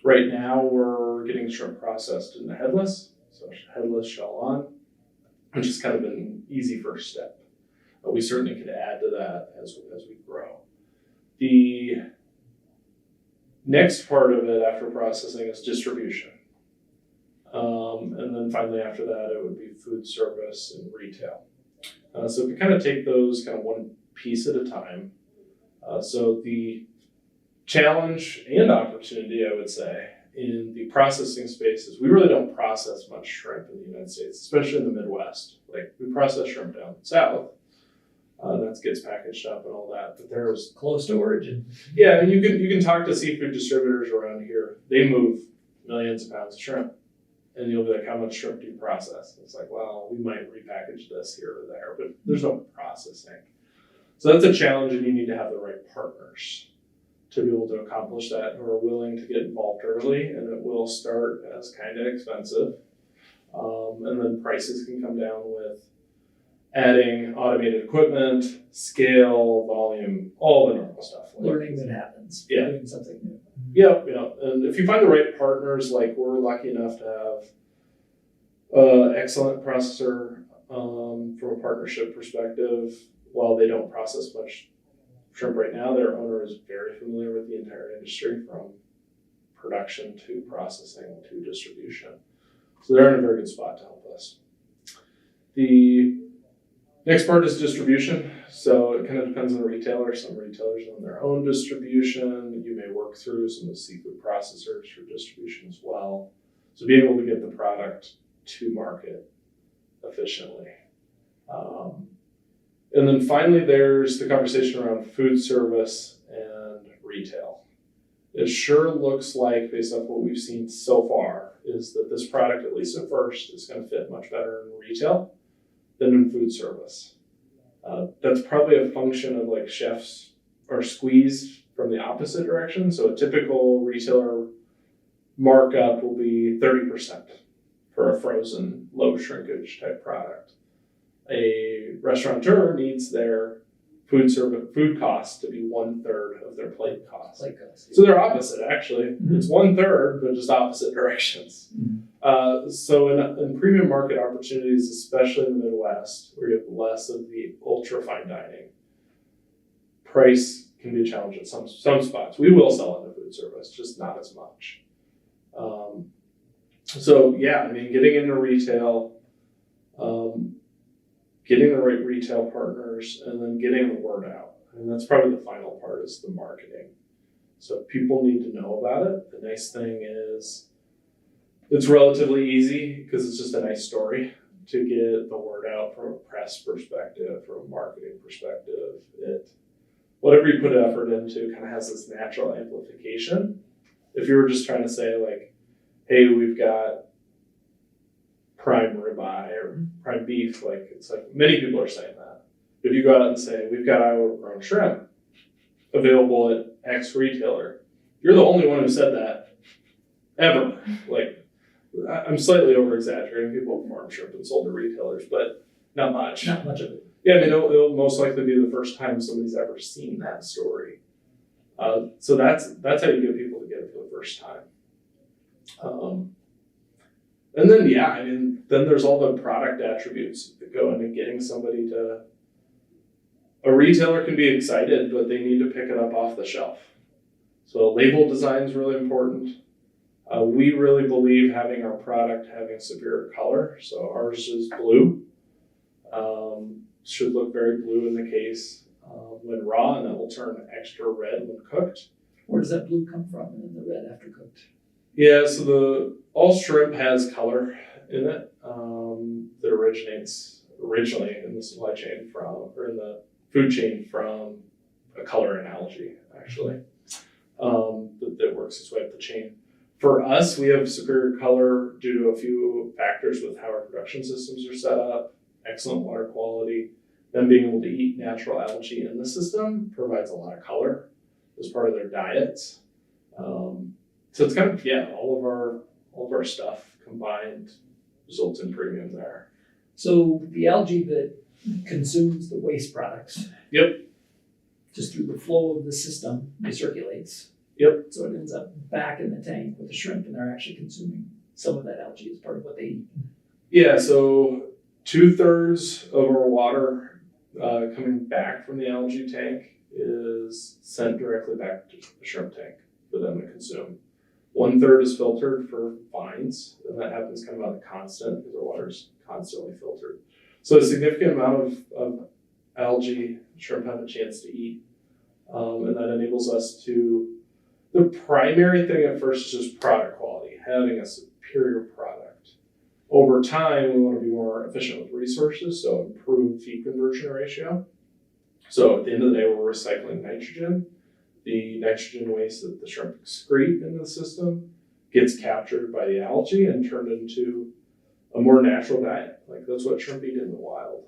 Right now we're getting shrimp processed in the headless, so headless shell on, which has kind of been an easy first step. But we certainly could add to that as we grow. The next part of it after processing is distribution. And then finally after that, it would be food service and retail. So we kind of take those kind of one piece at a time. So the challenge and opportunity, I would say, in the processing space is we really don't process much shrimp in the United States, especially in the Midwest. Like we process shrimp down south, that gets packaged up and all that. But there's
Close to origin.
yeah, and you can talk to seafood distributors around here. They move millions of pounds of shrimp, and you'll be like, how much shrimp do you process? It's like, well, we might repackage this here or there, but there's no processing. So that's a challenge, and you need to have the right partners to be able to accomplish that, who are willing to get involved early, and it will start as kind of expensive. And then prices can come down with adding automated equipment, scale, volume, all the normal stuff.
Learning that happens.
Yeah.
Doing something new.
Yeah. And if you find the right partners, like we're lucky enough to have excellent processor from a partnership perspective. While they don't process much shrimp right now, their owner is very familiar with the entire industry, from production to processing to distribution. So they're in a very good spot to help us. The next part is distribution. So it kind of depends on the retailer. Some retailers own their own distribution. You may work through some of the seafood processors for distribution as well. So being able to get the product to market efficiently. And then finally, there's the conversation around food service and retail. It sure looks like, based on what we've seen so far, is that this product, at least at first, is going to fit much better in retail than in food service. That's probably a function of like chefs are squeezed from the opposite direction. So a typical retailer markup will be 30% for a frozen, low shrinkage type product. A restaurateur needs their food costs to be 1/3 of their plate cost. So they're opposite, actually. Mm-hmm. It's 1/3, but just opposite directions. Mm-hmm. So in premium market opportunities, especially in the Midwest, where you have less of the ultra fine dining, price can be a challenge at some spots. We will sell into food service, just not as much. So yeah, I mean, getting into retail, getting the right retail partners, and then getting the word out. And that's probably the final part, is the marketing. So people need to know about it. The nice thing is it's relatively easy because it's just a nice story to get the word out from a press perspective, from a marketing perspective. Whatever you put effort into kind of has this natural amplification. If you were just trying to say like, hey, we've got prime ribeye or prime beef, like it's like many people are saying that. If you go out and say, we've got Iowa grown shrimp available at X retailer, you're the only one who said that ever. Like, I'm slightly over exaggerating. People have farmed shrimp and sold to retailers, but not much.
Not much of it.
Yeah, I mean, it'll most likely be the first time somebody's ever seen that story. So that's how you get people to get it for the first time. And then, yeah, I mean, then there's all the product attributes that go into getting somebody to. A retailer can be excited, but they need to pick it up off the shelf. So label design is really important. We really believe having our product having superior color. So ours is blue. Should look very blue in the case when raw, and that will turn extra red when cooked.
Where does that blue come from, and then the red after cooked?
Yeah, so all shrimp has color in it that originates originally in the supply chain or in the food chain from a color in algae, actually, that works its way up the chain. For us, we have superior color due to a few factors with how our production systems are set up, excellent water quality. Them being able to eat natural algae in the system provides a lot of color as part of their diets. So it's kind of, yeah, all of our stuff combined results in premium there.
So the algae that consumes the waste products.
Yep.
Just through the flow of the system, recirculates.
Yep.
So it ends up back in the tank with the shrimp, and they're actually consuming some of that algae as part of what they eat.
Yeah, so 2/3 of our water coming back from the algae tank is sent directly back to the shrimp tank for them to consume. 1/3 is filtered for fines, and that happens kind of on a constant because our water is constantly filtered. So a significant amount of algae shrimp have a chance to eat, and that enables us to The primary thing at first is just product quality, having a superior product. Over time, we want to be more efficient with resources, so improve feed conversion ratio. So at the end of the day, we're recycling nitrogen. The nitrogen waste that the shrimp excrete into the system gets captured by the algae and turned into a more natural diet. Like that's what shrimp eat in the wild.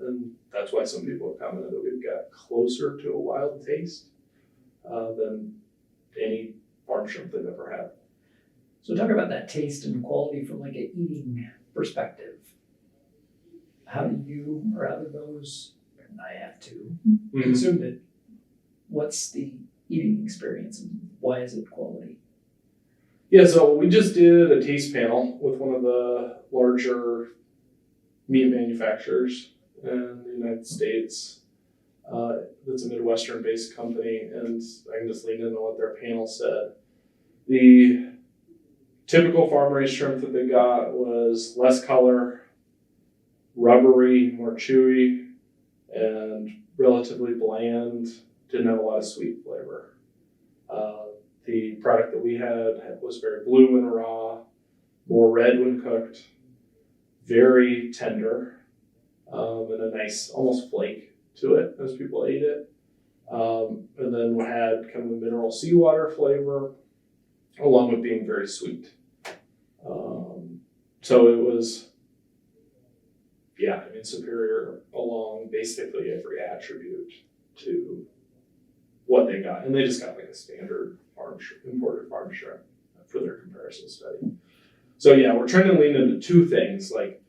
And that's why some people have commented that we've got closer to a wild taste than any farm shrimp they've ever had.
So talk about that taste and quality from like an eating perspective. How do you or how do those, and I have to, consume it? What's the eating experience and why is it quality?
Yeah, so we just did a taste panel with one of the larger meat manufacturers in the United States. That's a Midwestern-based company, and I can just lean into what their panel said. The typical farm-raised shrimp that they got was less color, rubbery, more chewy, and relatively bland. Didn't have a lot of sweet flavor. The product that we had was very blue when raw, more red when cooked, very tender, and a nice almost flake to it as people ate it. And then we had kind of a mineral seawater flavor, along with being very sweet. So it was, superior along basically every attribute to what they got. And they just got like a standard imported farm shrimp for their comparison study. So yeah, we're trying to lean into two things. Like,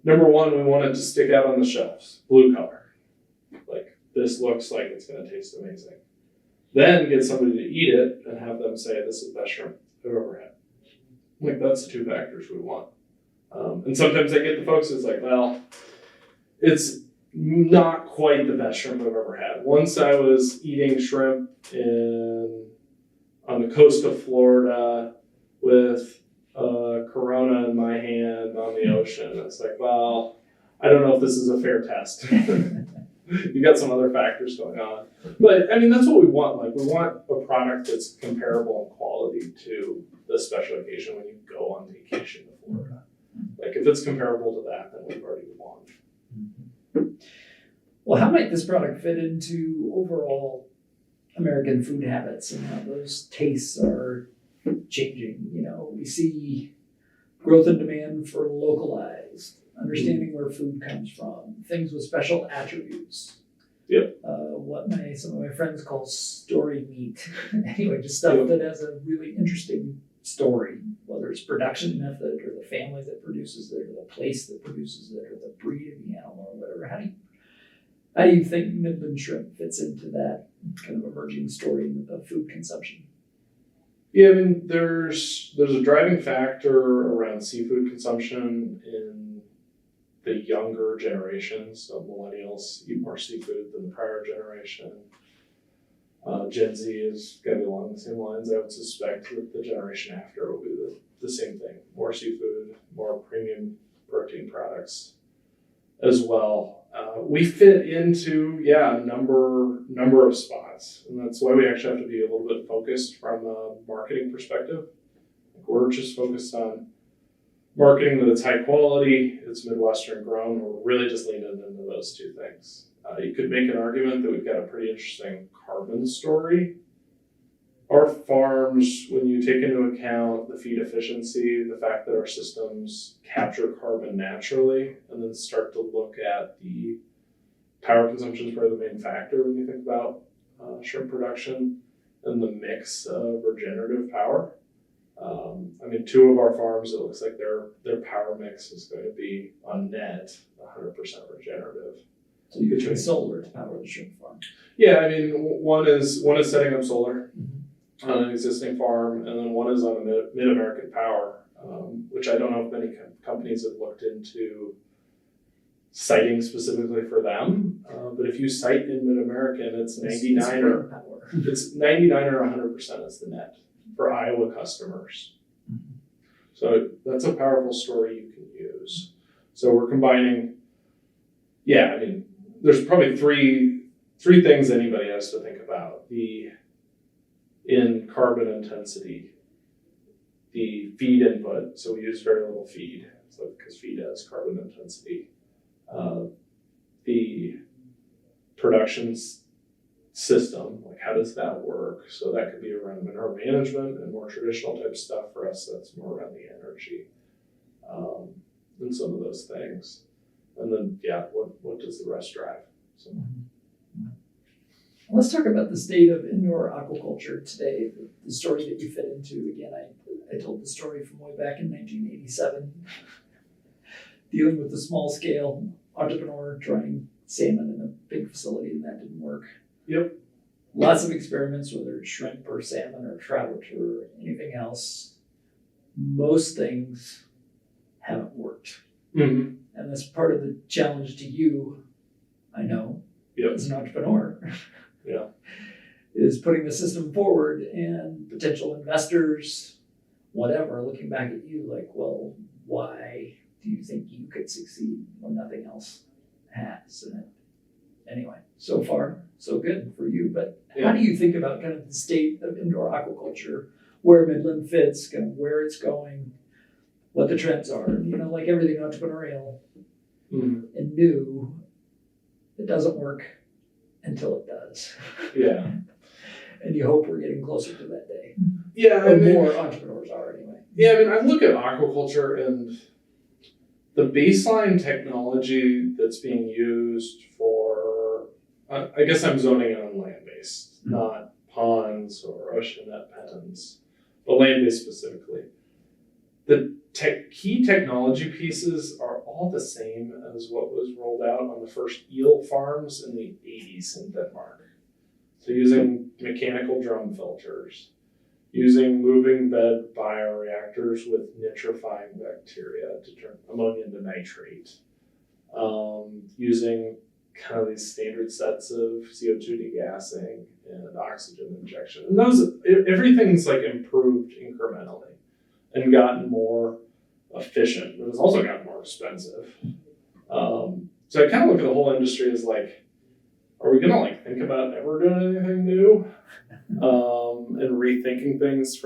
number one, we want it to stick out on the shelves, blue color. Like, this looks like it's going to taste amazing. Then get somebody to eat it and have them say, this is the best shrimp I've ever had. Like, that's the two factors we want. And sometimes I get the folks that's like, well, it's not quite the best shrimp I've ever had. Once I was eating shrimp on the coast of Florida with a Corona in my hand on the ocean. It's like, well, I don't know if this is a fair test. You got some other factors going on. But I mean, that's what we want. Like, we want a product that's comparable in quality to the special occasion when you go on vacation to Florida. Like, if it's comparable to that, then we've already won.
Well, how might this product fit into overall American food habits and how those tastes are changing? You know, we see growth in demand for localized, understanding where food comes from, things with special attributes.
Yep.
What some of my friends call story meat. Anyway, just stuff that has a really interesting story, whether it's production method or the family that produces it or the place that produces it or the breed of the animal or whatever. How do you think Midland shrimp fits into that kind of emerging story of food consumption?
Yeah, I mean, there's a driving factor around seafood consumption in the younger generations. So millennials eat more seafood than the prior generation. Gen Z is going to be along the same lines. I would suspect that the generation after will be the same thing. More seafood, more premium protein products as well. We fit into, a number of spots. And that's why we actually have to be a little bit focused from a marketing perspective. Like, we're just focused on marketing that it's high quality, it's Midwestern grown. We're really just leaning into those two things. You could make an argument that we've got a pretty interesting carbon story. Our farms, when you take into account the feed efficiency, the fact that our systems capture carbon naturally, and then start to look at the power consumption is probably the main factor when you think about shrimp production and the mix of regenerative power. Two of our farms, it looks like their power mix is going to be on net 100% regenerative.
So you could use solar to power the shrimp farm.
Yeah, I mean, one is setting up solar on an existing farm, and then one is on a Mid-American Power, which I don't know if many companies have looked into siting specifically for them. But if you site in Mid-American, it's 99 or 100% is the net for Iowa customers. So that's a powerful story you can use. So we're combining, there's probably three things anybody has to think about. The in carbon intensity, the feed input, so we use very little feed, so because feed has carbon intensity, the production system, like how does that work? So that could be around manure management and more traditional type stuff. For us, that's more around the energy and some of those things. And then, what does the rest drive? So.
Let's talk about the state of indoor aquaculture today. The story that you fit into, again, I told the story from way back in 1987, dealing with the small scale entrepreneur trying salmon in a big facility, and that didn't work.
Yep.
Lots of experiments, whether it's shrimp or salmon or trout or anything else. Most things haven't worked.
Mm-hmm.
And that's part of the challenge to you, I know, as an entrepreneur.
Yeah.
Is putting the system forward, and potential investors, whatever, looking back at you like, well, why do you think you could succeed when nothing else has? And anyway, so far, so good for you. But how do you think about kind of the state of indoor aquaculture, where Midland fits, kind of where it's going, what the trends are? And, like everything entrepreneurial and new, it doesn't work until it does.
Yeah.
And you hope we're getting closer to that day.
Yeah.
Or more entrepreneurs are anyway.
Yeah, I look at aquaculture and the baseline technology that's being used for, I guess I'm zoning in on land-based, not ponds or ocean net pens, but land-based specifically. The key technology pieces are all the same as what was rolled out on the first eel farms in the 80s in Denmark. So using mechanical drum filters, using moving bed bioreactors with nitrifying bacteria to turn ammonia into nitrate, using kind of these standard sets of CO2 degassing and oxygen injection. And everything's like improved incrementally and gotten more efficient, but it's also gotten more expensive. So I kind of look at the whole industry as like, are we gonna like think about ever doing anything new? And rethinking things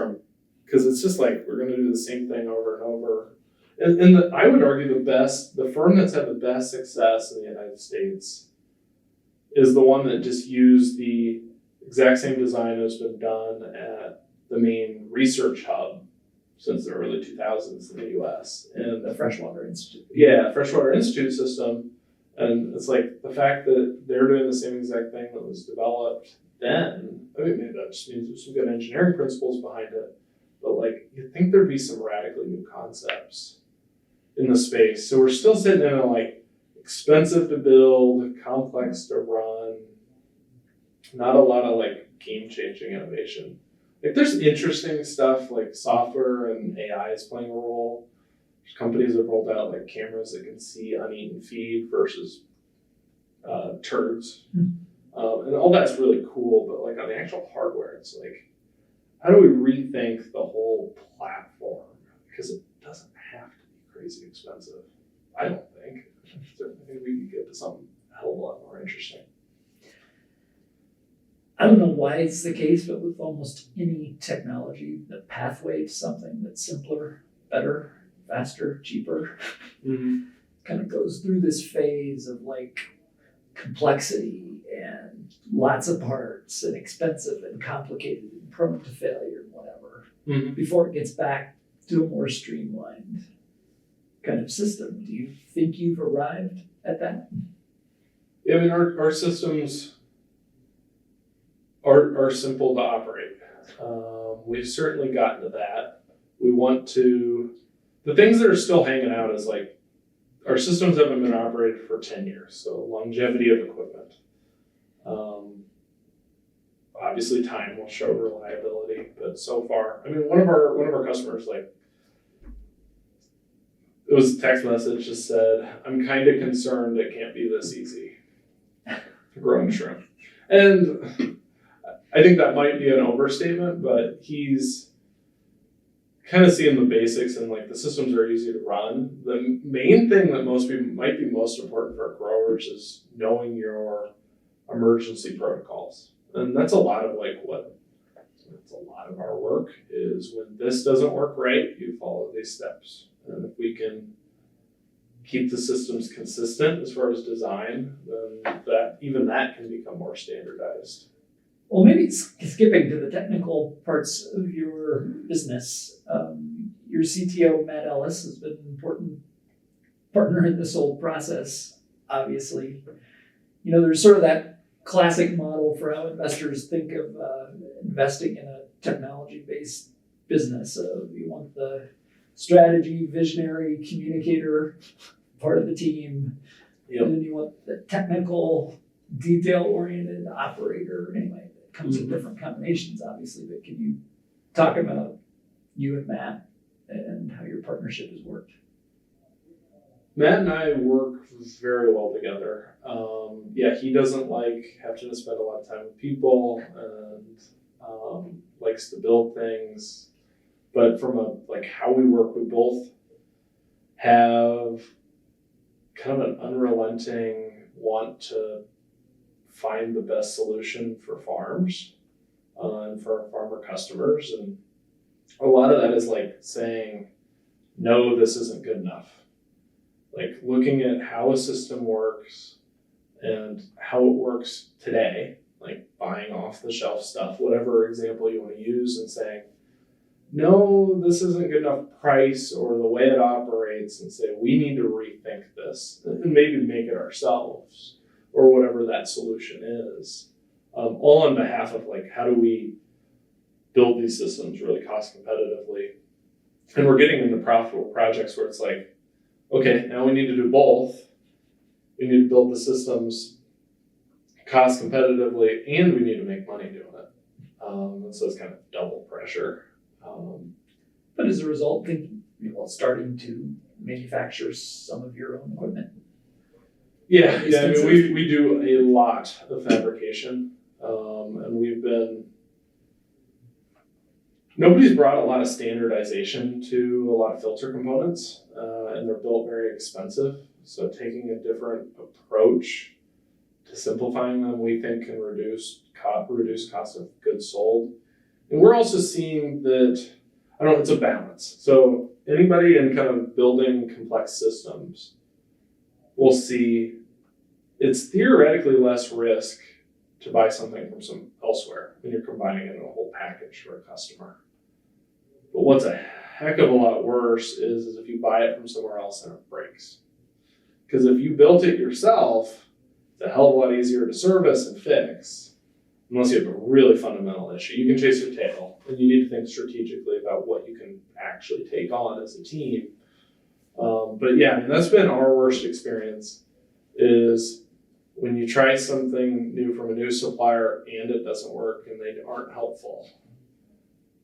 because it's just like, we're gonna do the same thing over and over. And I would argue the firm that's had the best success in the United States is the one that just used the exact same design that's been done at the main research hub since the early 2000s in the US. And
The Freshwater Institute.
Yeah, Freshwater Institute system. And it's like the fact that they're doing the same exact thing that was developed then, maybe that just means there's some good engineering principles behind it, but like you'd think there'd be some radically new concepts in the space. So we're still sitting in a like expensive to build, complex to run, not a lot of like game-changing innovation. Like there's interesting stuff like software and AI is playing a role. Companies have rolled out like cameras that can see uneaten feed versus turds. And all that's really cool, but like on the actual hardware, it's like, how do we rethink the whole platform? Because it doesn't have to be crazy expensive. I don't think. Certainly think we could get to something a hell of a lot more interesting.
I don't know why it's the case, but with almost any technology, the pathway to something that's simpler, better, faster, cheaper, kind of goes through this phase of like complexity and lots of parts and expensive and complicated and prone to failure and whatever, before it gets back to a more streamlined kind of system. Do you think you've arrived at that?
Yeah, our systems are simple to operate. We've certainly gotten to that. We want to, the things that are still hanging out is like, our systems haven't been operated for 10 years, so longevity of equipment. Obviously time will show reliability, but so far, one of our customers, like, it was a text message just said, I'm kind of concerned it can't be this easy growing shrimp. And I think that might be an overstatement, but he's kind of seeing the basics and like the systems are easy to run. The main thing that most people might be most important for growers is knowing your emergency protocols. And that's a lot of like what It's a lot of our work is when this doesn't work right, you follow these steps. And if we can keep the systems consistent as far as design, then that can become more standardized.
Well, maybe skipping to the technical parts of your business. Your CTO, Matt Ellis, has been an important partner in this whole process, obviously. There's sort of that classic model for how investors think of investing in a technology-based business. You want the strategy, visionary, communicator part of the team.
Yep.
And then you want the technical, detail-oriented operator. Anyway, it comes in different combinations, obviously. But can you talk about you and Matt and how your partnership has worked?
Matt and I work very well together. He doesn't like having to spend a lot of time with people and likes to build things. But from how we work, we both have kind of an unrelenting want to find the best solution for farms and for our farmer customers. And a lot of that is saying, no, this isn't good enough. Looking at how a system works and how it works today, buying off the shelf stuff, whatever example you want to use, and saying, no, this isn't good enough price or the way it operates, and say, we need to rethink this and maybe make it ourselves or whatever that solution is. All on behalf of how do we build these systems really cost competitively. And we're getting into profitable projects where it's okay, now we need to do both. We need to build the systems cost competitively, and we need to make money doing it. And so it's kind of double pressure.
But as a result, starting to manufacture some of your own equipment.
Yeah. I mean, we do a lot of fabrication, and nobody's brought a lot of standardization to a lot of filter components, and they're built very expensive. So taking a different approach to simplifying them, we think, can reduce cost of goods sold. And we're also seeing that, it's a balance. So anybody in kind of building complex systems will see it's theoretically less risk to buy something from some elsewhere when you're combining it in a whole package for a customer. But what's a heck of a lot worse is if you buy it from somewhere else and it breaks. Because if you built it yourself, it's a hell of a lot easier to service and fix, unless you have a really fundamental issue. You can chase your tail, and you need to think strategically about what you can actually take on as a team. That's been our worst experience, is when you try something new from a new supplier and it doesn't work and they aren't helpful.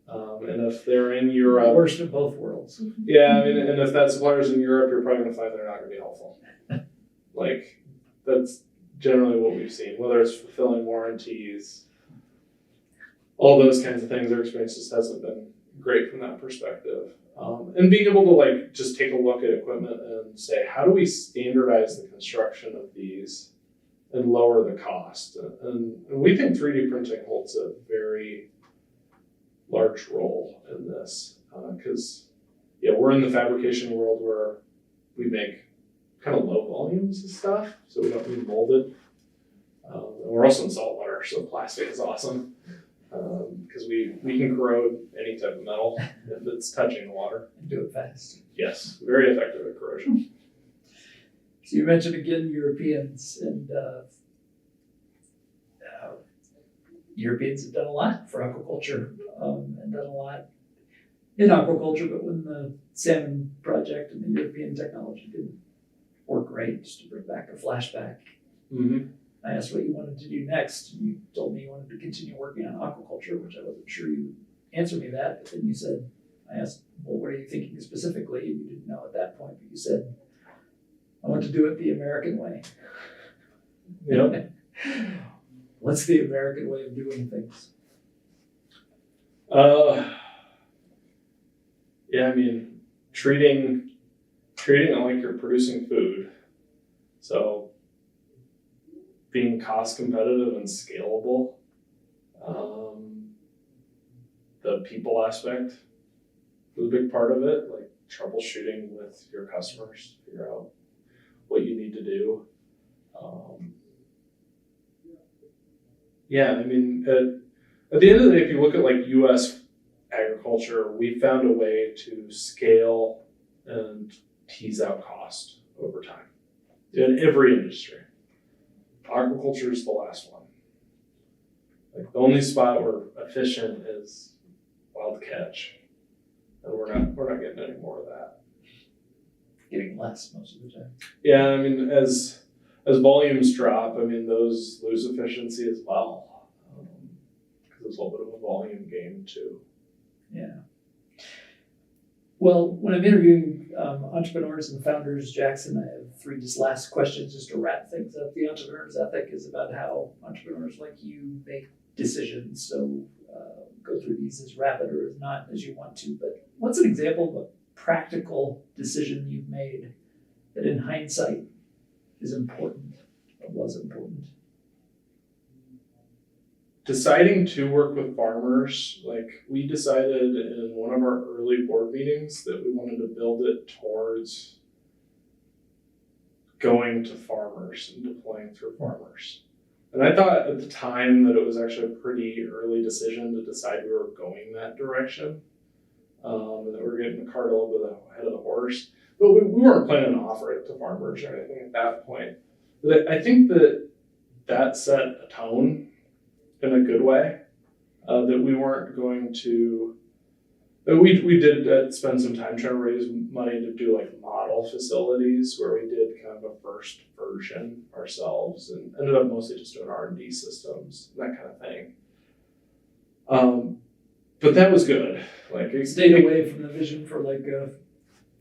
And if they're in Europe...
Worst of both worlds.
Yeah, and if that supplier's in Europe, you're probably going to find they're not going to be helpful. That's generally what we've seen, whether it's fulfilling warranties, all those kinds of things. Our experience just hasn't been great from that perspective. And being able to just take a look at equipment and say, how do we standardize the construction of these and lower the cost? And we think 3D printing holds a very large role in this, because we're in the fabrication world where we make kind of low volumes of stuff, so we don't need molded. And we're also in saltwater, so plastic is awesome, because we can corrode any type of metal if it's touching the water.
And do it fast.
Yes, very effective at corrosion.
So you mentioned again Europeans, and Europeans have done a lot for aquaculture, and done a lot in aquaculture, but when the salmon project and the European technology didn't work right, just to bring back a flashback, I asked what you wanted to do next, and you told me you wanted to continue working on aquaculture, which I wasn't sure you answered me that, but then you said, I asked, well, what are you thinking specifically? And you didn't know at that point, but you said, I want to do it the American way.
Yep.
What's the American way of doing things?
Treating it like you're producing food. So being cost competitive and scalable. the people aspect was a big part of it, like troubleshooting with your customers, figure out what you need to do. Yeah, I mean, at the end of the day, if you look at like U.S. agriculture, we found a way to scale and tease out cost over time in every industry. Aquaculture is the last one. Like the only spot we're efficient is wild catch, and we're not getting any more of that.
Getting less most of the time.
Yeah, I mean, as volumes drop, I mean, those lose efficiency as well, because it's a little bit of a volume game too.
Yeah. Well, when I'm interviewing entrepreneurs and founders, Jackson, I have 3 just last questions just to wrap things up. The entrepreneur's ethic is about how entrepreneurs like you make decisions. So go through these as rapid or as not as you want to. But what's an example of a practical decision you've made that in hindsight is important or was important?
Deciding to work with farmers, like we decided in one of our early board meetings that we wanted to build it towards going to farmers and deploying through farmers. And I thought at the time that it was actually a pretty early decision to decide we were going that direction, and that we were getting the cart a little bit ahead of the horse. But we weren't planning to offer it to farmers or anything at that point. But I think that set a tone in a good way, that we weren't going to, we did spend some time trying to raise money to do like model facilities where we did kind of a first version ourselves and ended up mostly just doing R&D systems, that kind of thing. But that was good. Like it
Stayed away from the vision for like a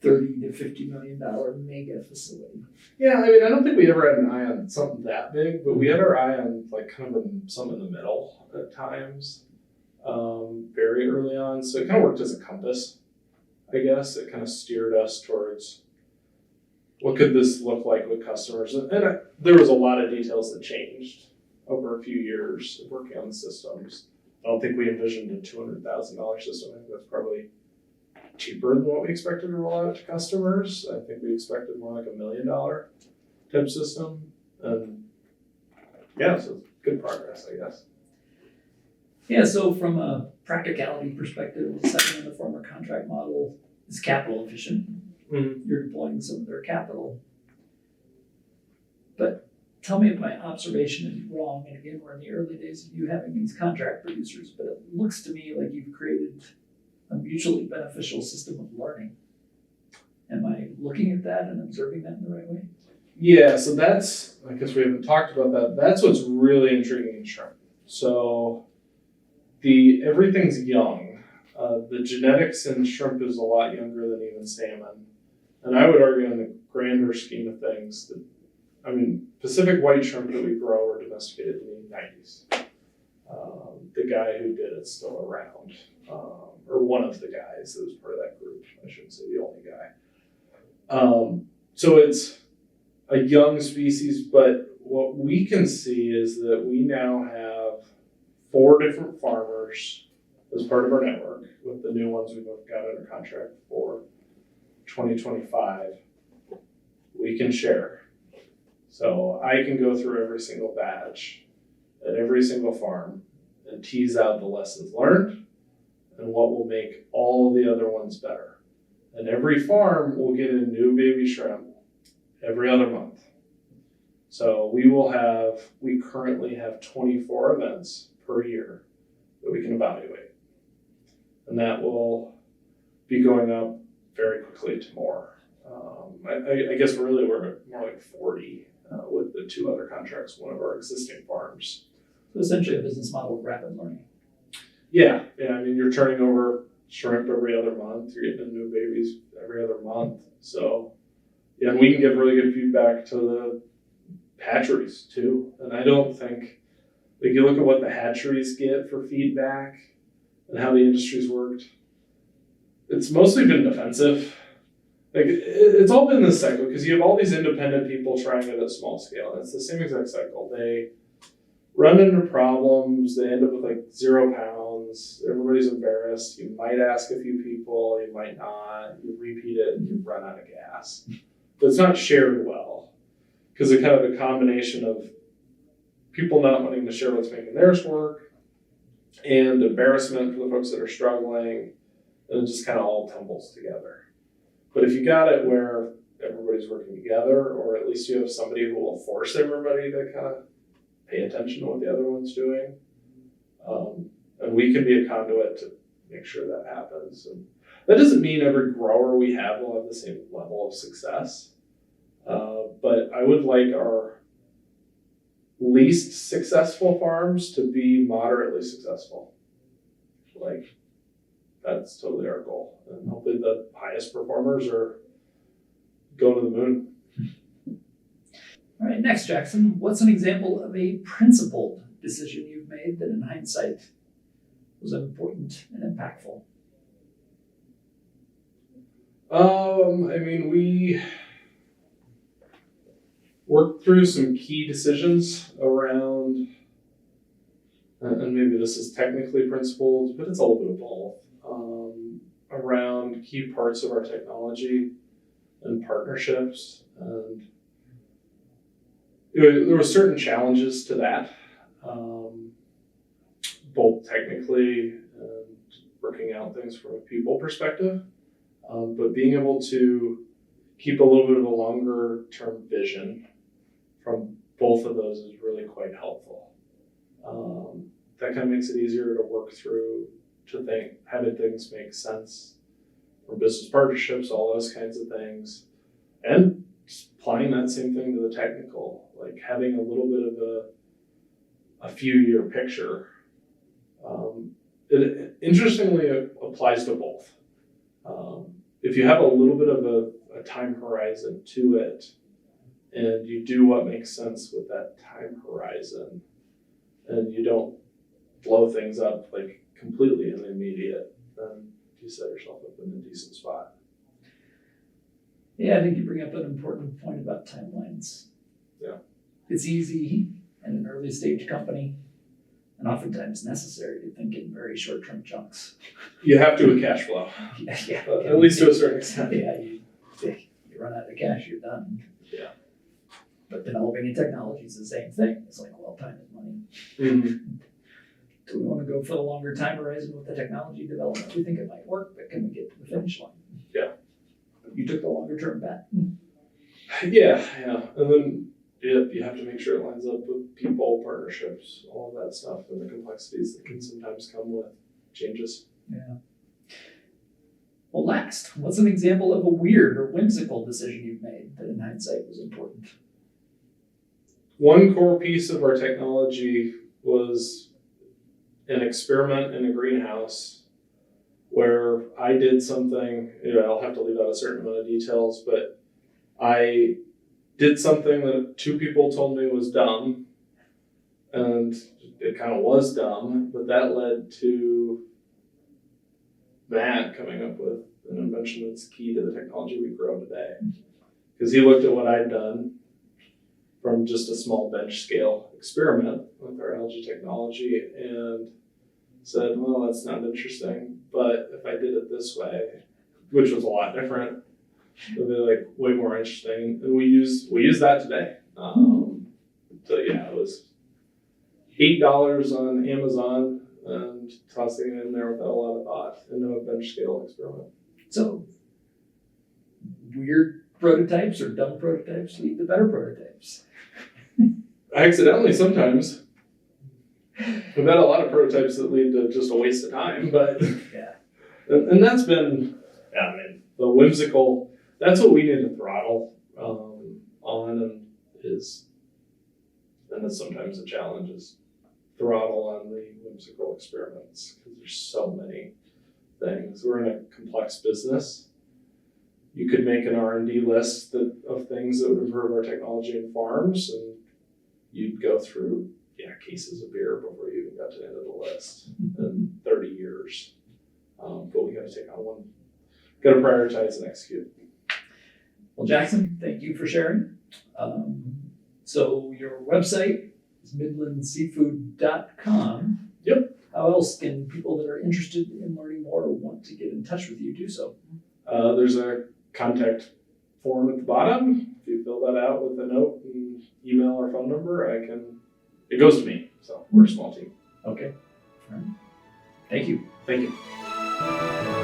$30 to $50 million mega facility.
Yeah, I mean, I don't think we ever had an eye on something that big, but we had our eye on like kind of some in the middle at times, very early on. So it kind of worked as a compass, I guess. It kind of steered us towards what could this look like with customers. And there was a lot of details that changed over a few years of working on the systems. I don't think we envisioned a $200,000 system. I think that's probably cheaper than what we expected to roll out to customers. I think we expected more like $1 million type system. And yeah, so good progress, I guess.
Yeah, so from a practicality perspective, the second and the former contract model is capital efficient.
Mm-hmm.
You're deploying some of their capital. But tell me if my observation is wrong. And again, we're in the early days of you having these contract producers, but it looks to me like you've created a mutually beneficial system of learning. Am I looking at that and observing that in the right way?
Yeah, so that's, I guess we haven't talked about that. That's what's really intriguing in shrimp. So everything's young. The genetics in shrimp is a lot younger than even salmon. And I would argue in the grander scheme of things that, I mean, Pacific white shrimp that we grow were domesticated in the 90s. The guy who did it's still around. Or one of the guys that was part of that group. I shouldn't say the only guy. So it's a young species, but what we can see is that we now have 4 different farmers as part of our network, with the new ones we've got under contract for 2025. We can share. So I can go through every single batch at every single farm and tease out the lessons learned and what will make all of the other ones better. And every farm will get a new baby shrimp every other month. So we currently have 24 events per year that we can evaluate. And that will be going up very quickly to more. I guess we're more like 40 with the 2 other contracts, one of our existing farms.
So essentially a business model of rapid learning.
Yeah, I mean, you're turning over shrimp every other month. You're getting new babies every other month. So, yeah, and we can give really good feedback to the hatcheries too. And I don't think, like, you look at what the hatcheries get for feedback and how the industry's worked, it's mostly been defensive. Like, it's all been this cycle because you have all these independent people trying it at small scale. And it's the same exact cycle. They run into problems. They end up with like 0 pounds. happens. Everybody's embarrassed. You might ask a few people, you might not. You repeat it and you run out of gas. But it's not shared well because it's kind of a combination of people not wanting to share what's making theirs work and embarrassment for the folks that are struggling, and it just kind of all tumbles together. But if you got it where everybody's working together, or at least you have somebody who will force everybody to kind of pay attention to what the other one's doing, and we can be a conduit to make sure that happens. And that doesn't mean every grower we have will have the same level of success, but I would like our least successful farms to be moderately successful. Like, that's totally our goal. And hopefully the highest performers are going to the moon.
All right, next, Jackson, what's an example of a principled decision you've made that in hindsight was important and impactful?
We worked through some key decisions around, and maybe this is technically principled, but it's a little bit of both, around key parts of our technology and partnerships. And there were certain challenges to that, both technically and working out things from a people perspective, but being able to keep a little bit of a longer term vision from both of those is really quite helpful. That kind of makes it easier to work through, to think, having things make sense for business partnerships, all those kinds of things, and applying that same thing to the technical, like having a little bit of a few year picture. It interestingly applies to both. If you have a little bit of a time horizon to it, and you do what makes sense with that time horizon, and you don't blow things up like completely in the immediate, then you set yourself up in a decent spot.
Yeah, I think you bring up an important point about timelines.
Yeah.
It's easy in an early stage company, and oftentimes necessary, to think in very short-term chunks.
You have to with cash flow,
Yeah.
at least to a certain extent.
Yeah, you run out of cash, you're done.
Yeah.
But developing a technology is the same thing. It's like, well, time is money.
Mm-hmm.
Do we want to go for the longer time horizon with the technology development? We think it might work, but can we get to the finish line?
Yeah.
You took the longer term bet.
Yeah. And then you have to make sure it lines up with people, partnerships, all of that stuff, and the complexities that can sometimes come with changes.
Yeah. Well, next, what's an example of a weird or whimsical decision you've made that in hindsight was important?
One core piece of our technology was an experiment in a greenhouse where I did something, I'll have to leave out a certain amount of details, but I did something that two people told me was dumb, and it kind of was dumb, but that led to Matt coming up with an invention that's key to the technology we grow today. Because he looked at what I'd done from just a small bench scale experiment with our algae technology and said, well, that's not interesting, but if I did it this way, which was a lot different, it would be like way more interesting. And we use that today. So yeah, it was $8 on Amazon and tossing it in there without a lot of thought into a bench scale experiment.
So, weird prototypes or dumb prototypes lead to better prototypes.
Accidentally sometimes. We've had a lot of prototypes that lead to just a waste of time, but
yeah.
And that's been, the whimsical, that's what we need to throttle on, and it's sometimes a challenge, is throttle on the whimsical experiments, because there's so many things. We're in a complex business. You could make an R&D list of things that would improve our technology in farms, and you'd go through cases of beer before you even got to the end of the list in 30 years. But we got to take on one. Got to prioritize and execute.
Well, Jackson, thank you for sharing. So your website is midlandseafood.com.
Yep.
How else can people that are interested in learning more or want to get in touch with you do so?
There's a contact form at the bottom. If you fill that out with a note and email or phone number, it goes to me. So we're a small team.
Okay. All right. Thank you.
Thank you.